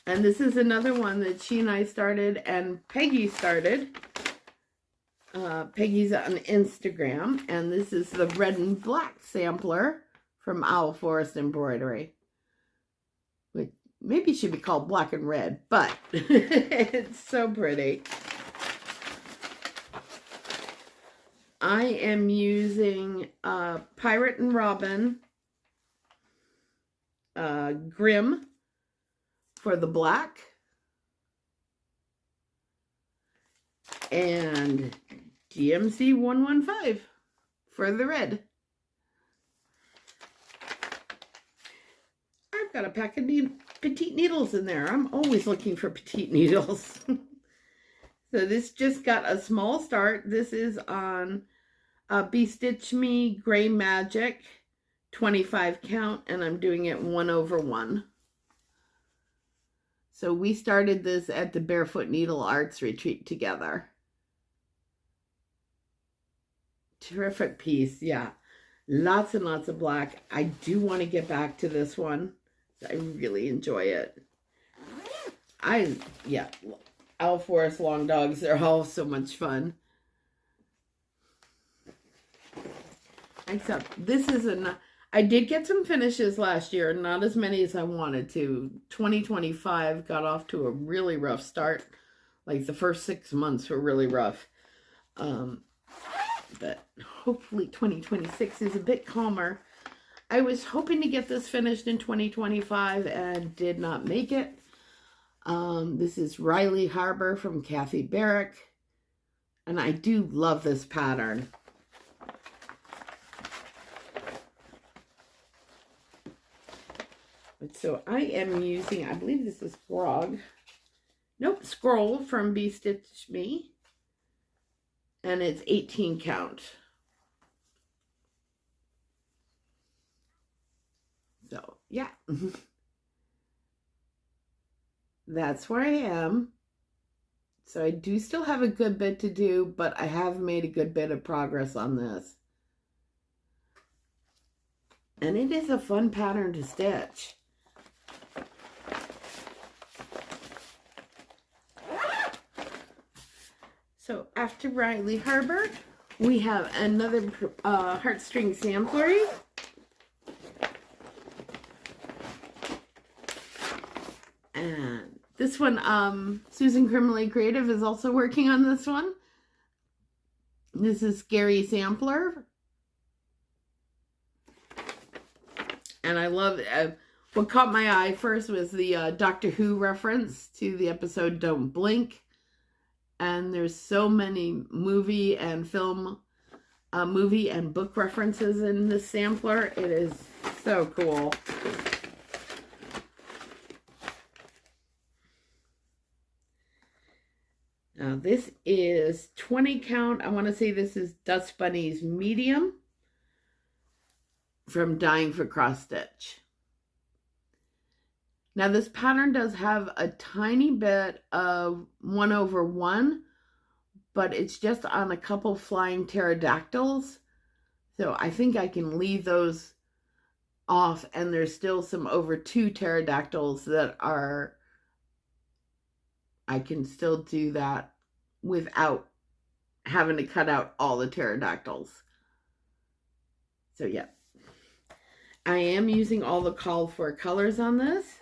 And this is another one that she and I started and Peggy started. Peggy's on Instagram. And this is the red and black sampler from Owl Forest Embroidery. Which maybe should be called black and red, but it's so pretty. I am using Pirate and Robin Grimm for the black and GMC 115 for the red. I've got a pack of petite needles in there. I'm always looking for petite needles. So this just got a small start. This is on Bestitch Me Gray Magic 25 count, and I'm doing it 1/1. So we started this at the Barefoot Needle Arts retreat together. Terrific piece, yeah. Lots and lots of black. I do want to get back to this one. I really enjoy it. Yeah, Owl Forest Long Dogs, they're all so much fun. Except this is I did get some finishes last year, not as many as I wanted to. 2025 got off to a really rough start. Like the first 6 months were really rough. But hopefully 2026 is a bit calmer. I was hoping to get this finished in 2025 and did not make it. This is Riley Harbor from Kathy Barrick. And I do love this pattern. So I am using, I believe this is Frog. Nope, Scroll from Bestitch Me. And it's 18 count. So, yeah. That's where I am. So I do still have a good bit to do, but I have made a good bit of progress on this. And it is a fun pattern to stitch. So after Riley Harbor, we have another heartstring sampler. And this one, Susan Criminally Creative is also working on this one. This is Scary Sampler. And I love it. What caught my eye first was the Doctor Who reference to the episode Don't Blink. And there's so many movie and book references in this sampler. It is so cool. Now this is 20 count. I want to say this is Dust Bunny's medium from Dying for Cross Stitch. Now this pattern does have a tiny bit of 1/1, but it's just on a couple flying pterodactyls. So I think I can leave those off, and there's still some over 2 pterodactyls that are, I can still do that without having to cut out all the pterodactyls. So yeah. I am using all the called for colors on this.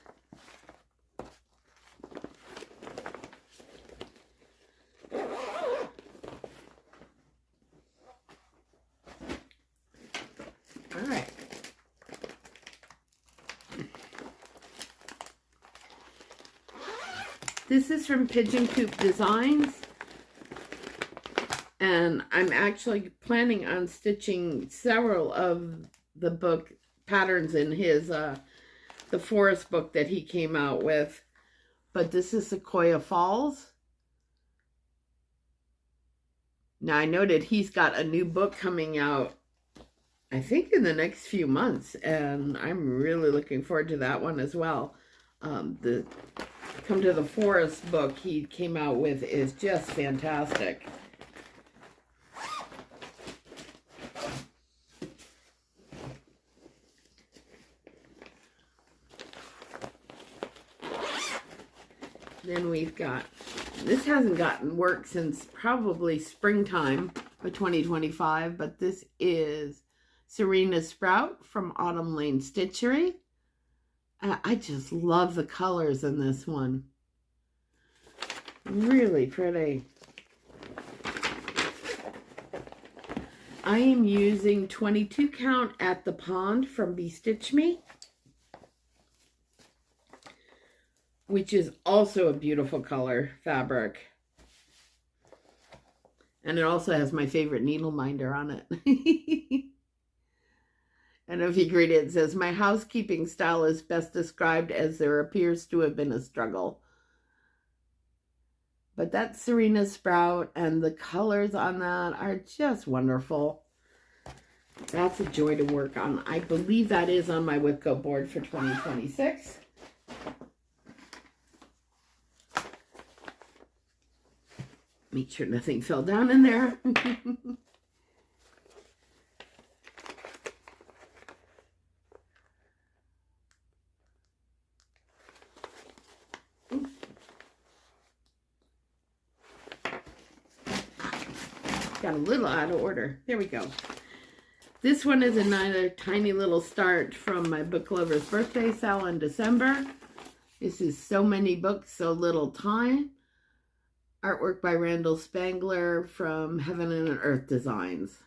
This is from Pigeon Coop Designs. And I'm actually planning on stitching several of the book patterns in his, the forest book that he came out with. But this is Sequoia Falls. Now I noted he's got a new book coming out, I think in the next few months. And I'm really looking forward to that one as well. The Come to the Forest book he came out with is just fantastic. Then we've got, this hasn't gotten work since probably springtime of 2025, but this is Serena Sprout from Autumn Lane Stitchery. I just love the colors in this one. Really pretty. I am using 22 count at the pond from Bestitch Me, which is also a beautiful color fabric. And it also has my favorite needle minder on it. And if you read it, it says, my housekeeping style is best described as there appears to have been a struggle. But that's Serena Sprout, and the colors on that are just wonderful. That's a joy to work on. I believe that is on my WIPCO board for 2026. Make sure nothing fell down in there. Got a little out of order. There we go. This one is another tiny little start from my book lover's birthday sale in December. This is So Many Books, So Little Time. Artwork by Randall Spangler from Heaven and Earth Designs.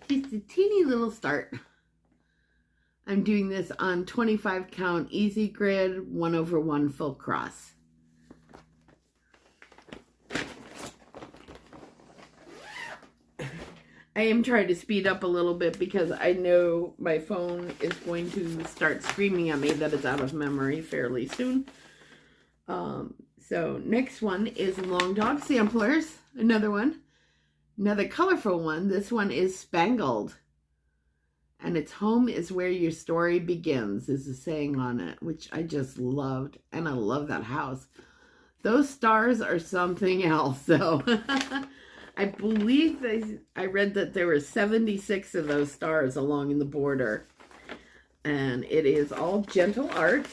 Just a teeny little start. I'm doing this on 25 count easy grid, 1/1 full cross. I am trying to speed up a little bit because I know my phone is going to start screaming at me that it's out of memory fairly soon. So next one is Long Dog Samplers, another one. Another colorful one. This one is Spangled. And its home is where your story begins, is a saying on it, which I just loved. And I love that house. Those stars are something else, though. I believe I read that there were 76 of those stars along in the border. And it is all gentle art.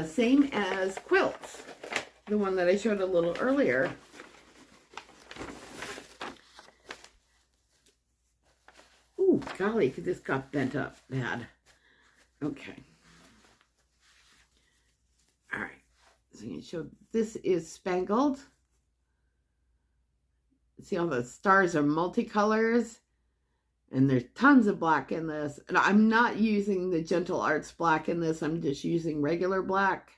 Same as quilts. The one that I showed a little earlier. Ooh, golly, this got bent up bad. Okay. All right. So I'm going to show, this is Spangled. See, all the stars are multicolors. And there's tons of black in this. And I'm not using the Gentle Arts black in this. I'm just using regular black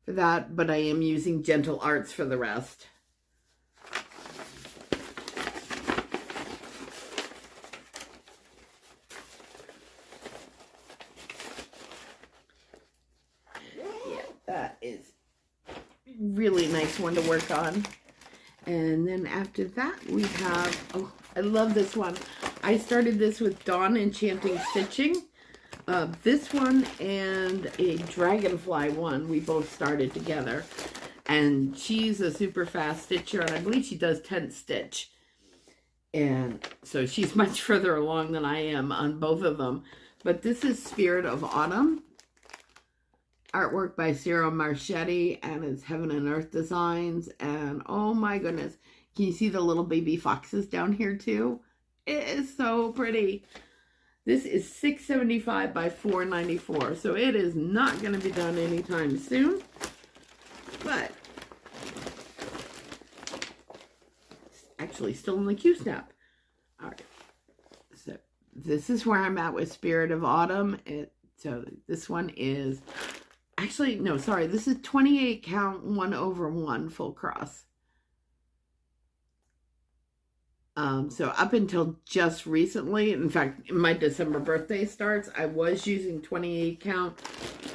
for that. But I am using Gentle Arts for the rest. That is really nice one to work on. And then after that we have, oh, I love this one. I started this with Dawn Enchanting Stitching. This one and a Dragonfly one we both started together. And she's a super fast stitcher, and I believe she does tent stitch. And so she's much further along than I am on both of them. But this is Spirit of Autumn. Artwork by Ciro Marchetti, and it's Heaven and Earth Designs. And oh my goodness, can you see the little baby foxes down here too? It is so pretty. This is $6.75 by $4.94, so it is not going to be done anytime soon. But it's actually still in the Q-snap. All right, so this is where I'm at with Spirit of Autumn. So this one is, actually, no, sorry, this is 28 count 1/1 full cross. So up until just recently, in fact, my December birthday starts, I was using 28 count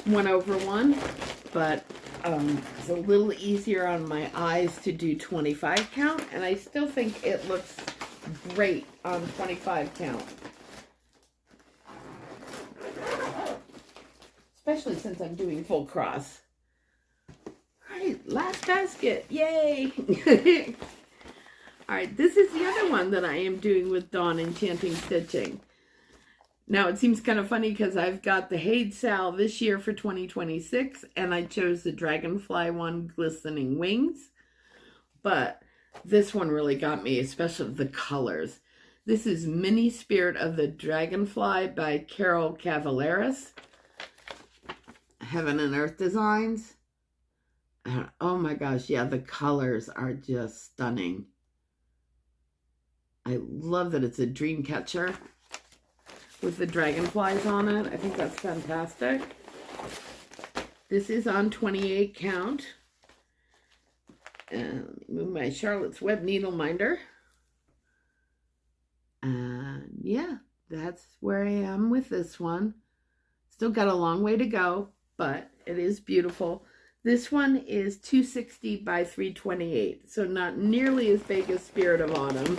1/1, but it's a little easier on my eyes to do 25 count, and I still think it looks great on 25 count. Especially since I'm doing full cross. All right, last basket, yay! All right, this is the other one that I am doing with Dawn Enchanting Stitching. Now, it seems kind of funny because I've got the Hayed Sal this year for 2026, and I chose the Dragonfly one, Glistening Wings. But this one really got me, especially the colors. This is Mini Spirit of the Dragonfly by Carol Cavaleris. Heaven and Earth Designs. Oh my gosh, yeah, the colors are just stunning. I love that it's a dream catcher with the dragonflies on it. I think that's fantastic. This is on 28 count. And let me move my Charlotte's Web needle minder. And yeah, that's where I am with this one. Still got a long way to go, but it is beautiful. This one is 260 by 328, so not nearly as big as Spirit of Autumn.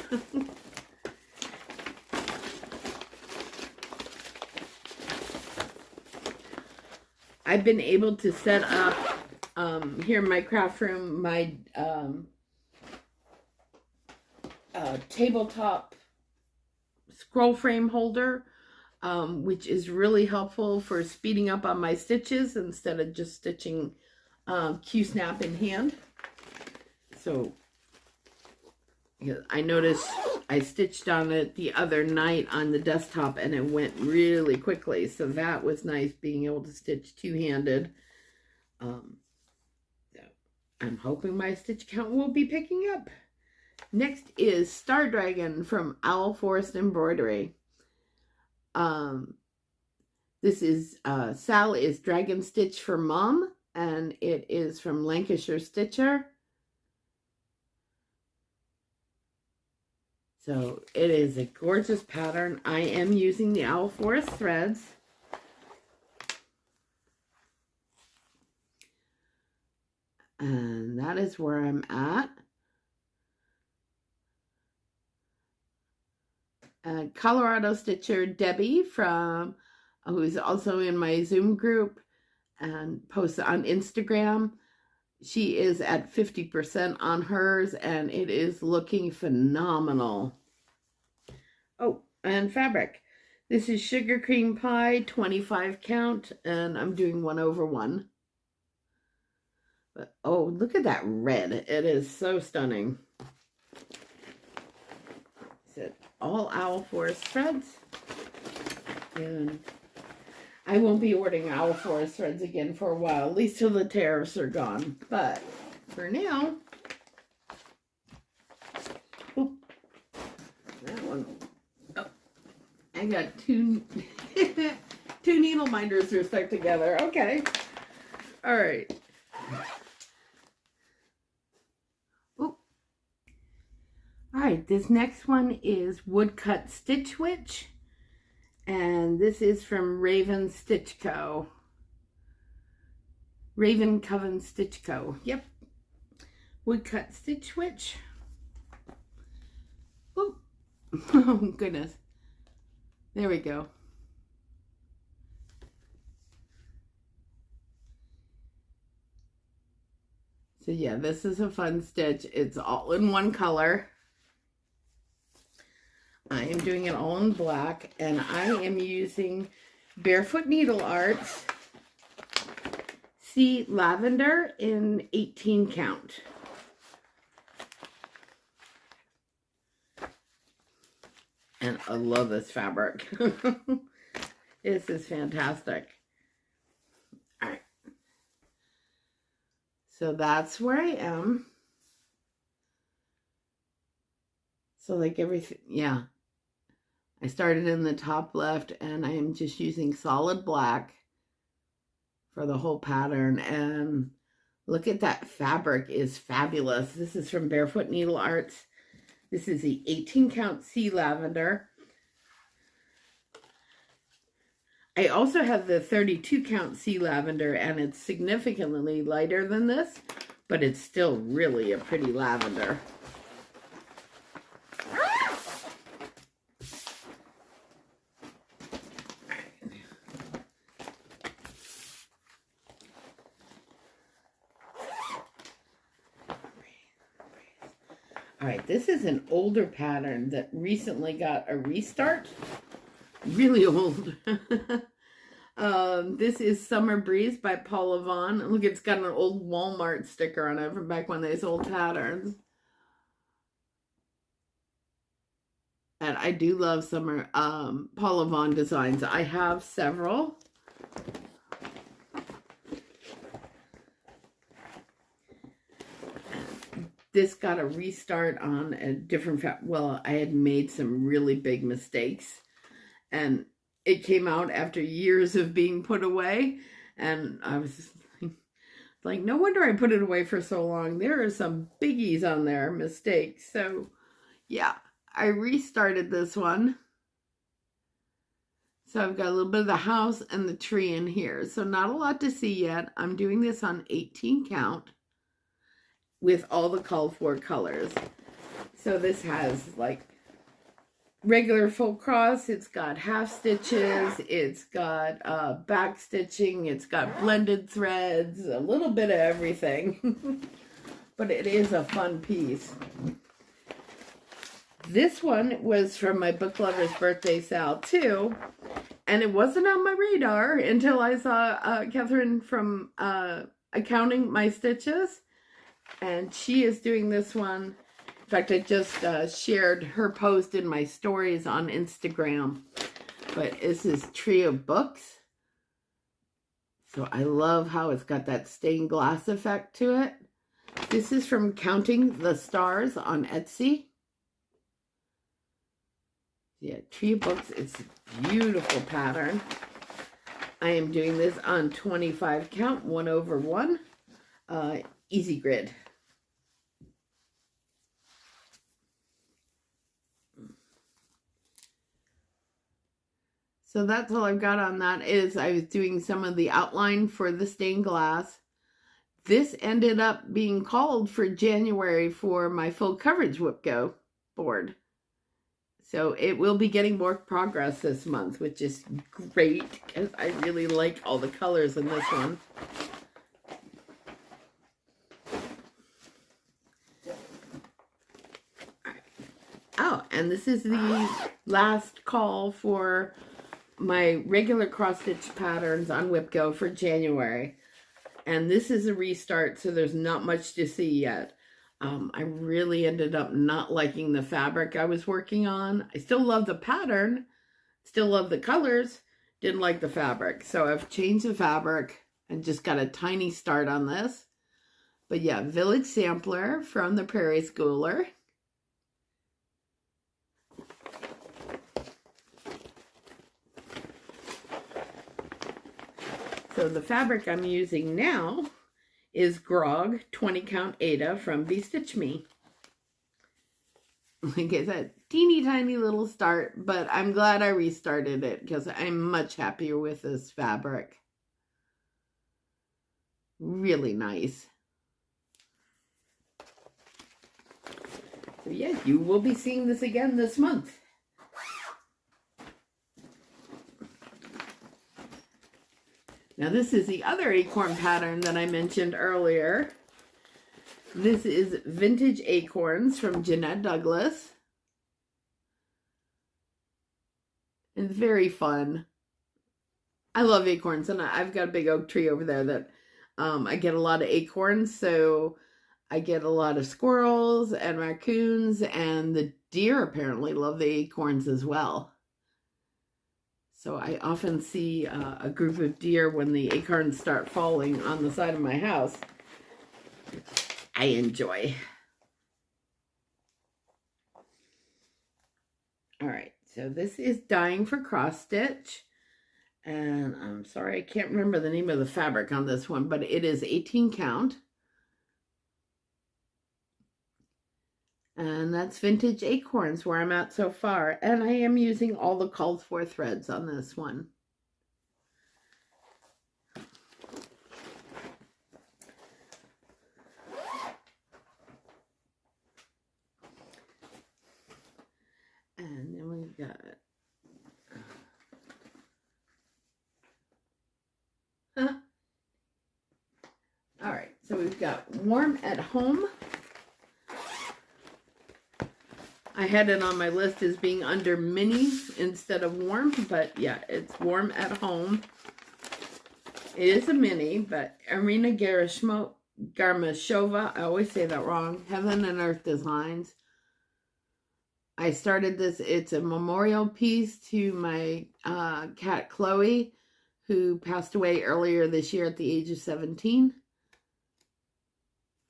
I've been able to set up here in my craft room my tabletop scroll frame holder, which is really helpful for speeding up on my stitches instead of just stitching Q-snap in hand. So I noticed I stitched on it the other night on the desktop and it went really quickly. So that was nice, being able to stitch two-handed. I'm hoping my stitch count will be picking up. Next is Star Dragon from Owl Forest Embroidery. This is Sal is Dragon Stitch for Mom, and it is from Lancashire Stitcher. So it is a gorgeous pattern. I am using the Owl Forest threads. And that is where I'm at. Colorado Stitcher Debbie, who's also in my Zoom group and posts on Instagram. She is at 50% on hers, and it is looking phenomenal. Oh, and fabric. This is Sugar Cream Pie, 25 count, and I'm doing 1/1. But, oh, look at that red. It is so stunning. It's all Owl Forest threads. And I won't be ordering Owl Forest threads again for a while, at least till the tariffs are gone. But for now, oh, that one. Oh, I got two two needle minders are stuck together. Okay, all right. Oh, all right. This next one is Woodcut Stitch Witch. And this is from Raven Stitch Co. Raven Coven Stitch Co. Yep. Woodcut Stitch Witch. Oh, oh goodness. There we go. So yeah, this is a fun stitch. It's all in one color. I am doing it all in black, and I am using Barefoot Needle Arts Sea Lavender in 18 count. And I love this fabric. This is fantastic. All right. So that's where I am. So like everything, yeah. I started in the top left, and I am just using solid black for the whole pattern. And look at that fabric, is fabulous. This is from Barefoot Needle Arts. This is the 18 count sea lavender. I also have the 32 count sea lavender, and it's significantly lighter than this, but it's still really a pretty lavender. All right, this is an older pattern that recently got a restart. Really old. This is Summer Breeze by Paula Vaughn. Look, it's got an old Walmart sticker on it from back when they sold patterns. And I do love Summer Paula Vaughn designs. I have several. This got a restart on a different well, I had made some really big mistakes, and it came out after years of being put away, and I was just like, no wonder I put it away for so long. There are some biggies on there, mistakes. So yeah, I restarted this one. So I've got a little bit of the house and the tree in here. So not a lot to see yet. I'm doing this on 18 count with all the called for colors. So this has like regular full cross, it's got half stitches, it's got back stitching, it's got blended threads, a little bit of everything. But it is a fun piece. This one was from my book lover's birthday sale too, and it wasn't on my radar until I saw Catherine from Accounting My Stitches. And she is doing this one. In fact, I just shared her post in my stories on Instagram. But this is Trio Books. So I love how it's got that stained glass effect to it. This is from Counting the Stars on Etsy. Yeah, Trio Books. It's a beautiful pattern. I am doing this on 25 count, 1/1. Easy grid. So that's all I've got on that. Is I was doing some of the outline for the stained glass. This ended up being called for January for my full coverage WIP Go board. So it will be getting more progress this month, which is great because I really like all the colors in this one. Oh, and this is the last call for my regular cross-stitch patterns on WIP Go for January. And this is a restart, so there's not much to see yet. I really ended up not liking the fabric I was working on. I still love the pattern, still love the colors, didn't like the fabric. So I've changed the fabric and just got a tiny start on this. But yeah, Village Sampler from the Prairie Schooler. So the fabric I'm using now is Grog 20 count Ada from Bestitch Me. Like I said, teeny tiny little start, but I'm glad I restarted it because I'm much happier with this fabric. Really nice. So yeah, you will be seeing this again this month. Now this is the other acorn pattern that I mentioned earlier. This is Vintage Acorns from Jeanette Douglas. It's very fun. I love acorns, and I've got a big oak tree over there that I get a lot of acorns, so I get a lot of squirrels and raccoons, and the deer apparently love the acorns as well. So I often see a group of deer when the acorns start falling on the side of my house. I enjoy. All right, so this is Dying for Cross Stitch. And I'm sorry, I can't remember the name of the fabric on this one, but it is 18 count. And that's Vintage Acorns where I'm at so far. And I am using all the called for threads on this one. And then we've got all right, so we've got Warm at Home. I had it on my list as being under mini instead of warm, but yeah, it's Warm at Home. It is a mini, but Irina Garmashova, I always say that wrong, Heaven and Earth Designs. I started this, it's a memorial piece to my cat Chloe, who passed away earlier this year at the age of 17.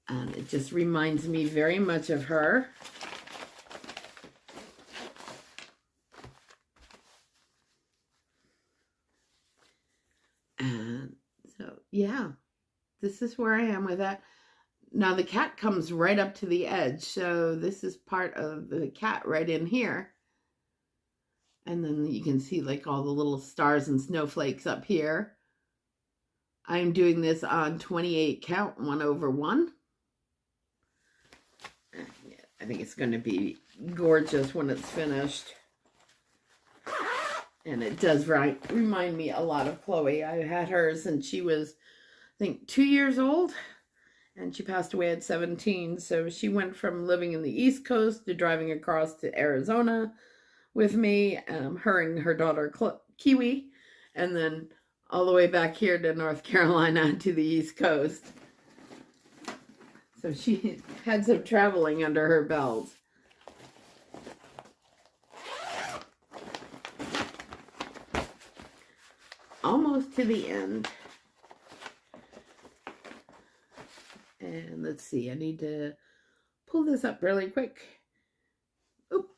And it just reminds me very much of her. And so, yeah, this is where I am with that. Now the cat comes right up to the edge, so this is part of the cat right in here. And then you can see like all the little stars and snowflakes up here. I'm doing this on 28 count, 1/1. I think it's going to be gorgeous when it's finished. And it does remind me a lot of Chloe. I had hers and she was, I think, 2 years old. And she passed away at 17. So she went from living in the East Coast to driving across to Arizona with me, her and her daughter Kiwi, and then all the way back here to North Carolina to the East Coast. So she had some traveling under her belt. Almost to the end. And let's see, I need to pull this up really quick. Oop.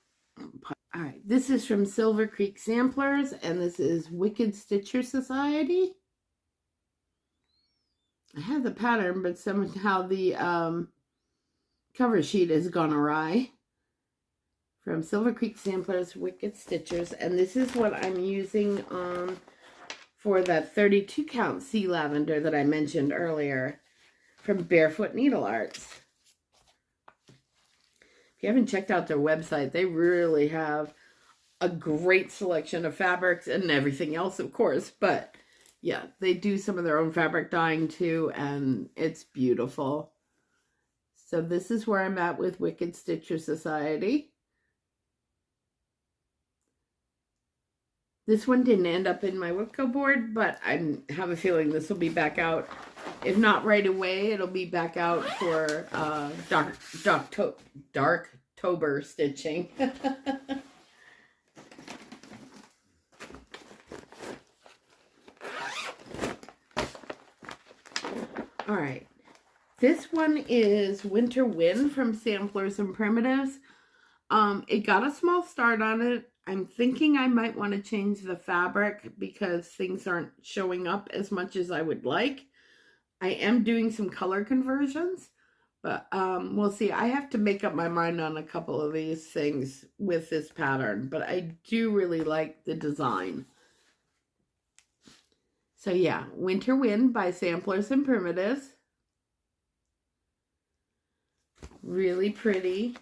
All right, this is from Silver Creek Samplers, and this is Wicked Stitcher Society. I have the pattern, but somehow the cover sheet has gone awry. From Silver Creek Samplers, Wicked Stitchers, and this is what I'm using for that 32 count Sea Lavender that I mentioned earlier. From Barefoot Needle Arts. If you haven't checked out their website, they really have a great selection of fabrics and everything else, of course. But yeah, they do some of their own fabric dyeing too, and it's beautiful. So this is where I'm at with Wicked Stitcher Society. This one didn't end up in my WIPCO board, but I have a feeling this will be back out. If not right away, it'll be back out for Darktober stitching. All right. This one is Winter Wind from Samplers and Primitives. It got a small start on it. I'm thinking I might want to change the fabric because things aren't showing up as much as I would like. I am doing some color conversions, but we'll see. I have to make up my mind on a couple of these things with this pattern, but I do really like the design. So yeah, Winter Wind by Samplers and Primitives. Really pretty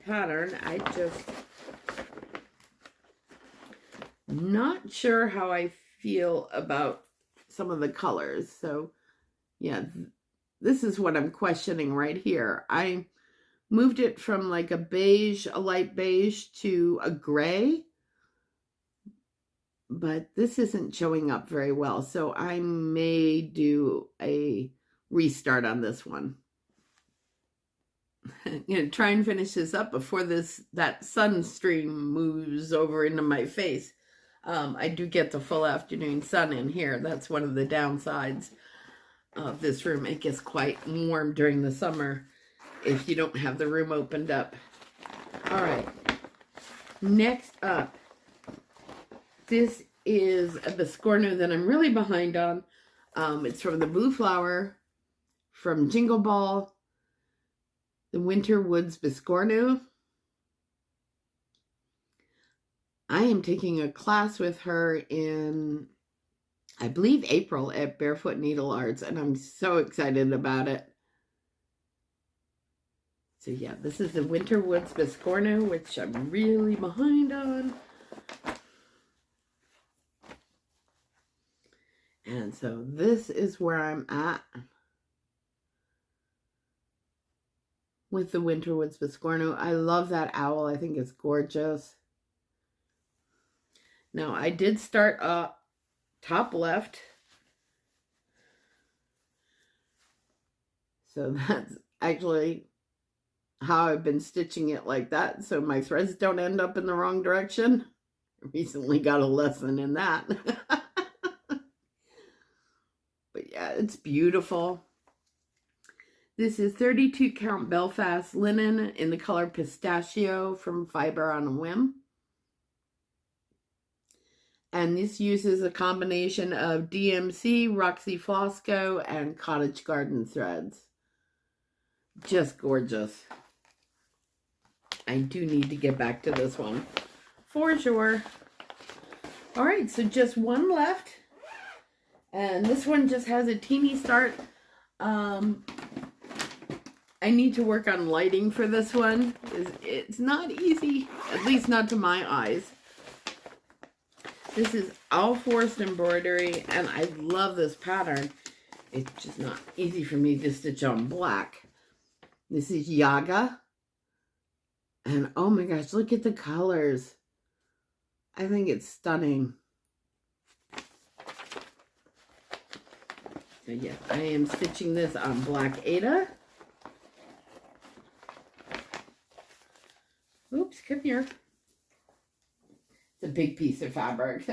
pattern. I just not sure how I feel about some of the colors. So yeah, this is what I'm questioning right here. I moved it from like a beige, a light beige, to a gray. But this isn't showing up very well. So I may do a restart on this one. Try and finish this up before that sun stream moves over into my face. I do get the full afternoon sun in here. That's one of the downsides of this room. It gets quite warm during the summer if you don't have the room opened up. All right. Next up, This is a Biscorno that I'm really behind on. It's from the Blue Flower from Jingle Ball, the Winter Woods Biscorno. I am taking a class with her in, I believe, April at Barefoot Needle Arts, and I'm so excited about it. So yeah, this is the Winter Woods Biscorno, which I'm really behind on. And so this is where I'm at with the Winter Woods Biscorno. I love that owl. I think it's gorgeous. Now, I did start up top left. So that's actually how I've been stitching it like that, so my threads don't end up in the wrong direction. I recently got a lesson in that. But yeah, it's beautiful. This is 32 count Belfast linen in the color Pistachio from Fiber on a Whim. And this uses a combination of DMC, Roxy Flosco, and Cottage Garden threads. Just gorgeous. I do need to get back to this one for sure. All right, so just one left. And this one just has a teeny start. I need to work on lighting for this one. It's not easy, at least not to my eyes. This is all forced embroidery, and I love this pattern. It's just not easy for me to stitch on black. This is Yaga. And oh my gosh, look at the colors. I think it's stunning. So yeah, I am stitching this on black Ada. Oops, come here. It's a big piece of fabric.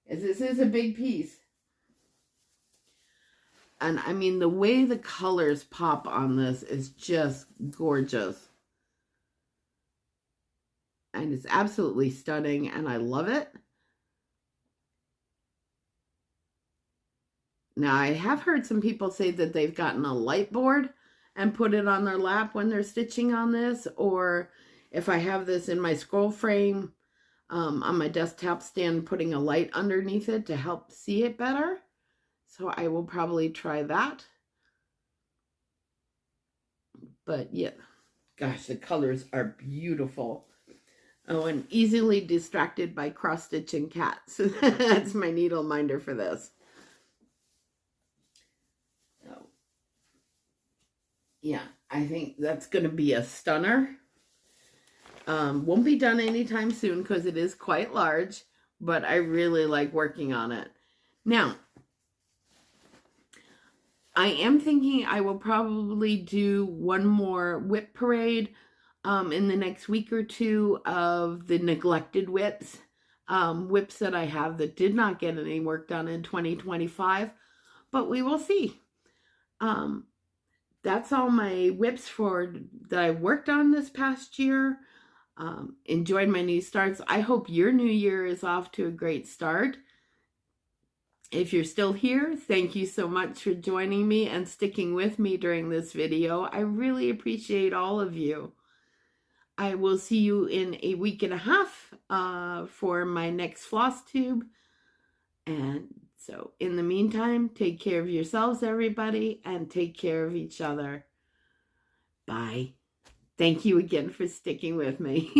This is a big piece. And I mean, the way the colors pop on this is just gorgeous. And it's absolutely stunning, and I love it. Now, I have heard some people say that they've gotten a light board and put it on their lap when they're stitching on this, or if I have this in my scroll frame on my desktop stand, putting a light underneath it to help see it better. So I will probably try that. But yeah, gosh, the colors are beautiful. Oh, and easily distracted by cross-stitching cats. That's my needle minder for this. So, yeah, I think that's going to be a stunner. Won't be done anytime soon because it is quite large, but I really like working on it. Now, I am thinking I will probably do one more WIP Parade in the next week or two of the neglected WIPs. WIPs that I have that did not get any work done in 2025, but we will see. That's all my WIPs that I worked on this past year. Enjoyed my new starts. I hope your new year is off to a great start. If you're still here, thank you so much for joining me and sticking with me during this video. I really appreciate all of you. I will see you in a week and a half for my next Flosstube. And so in the meantime, take care of yourselves, everybody, and take care of each other. Bye. Thank you again for sticking with me.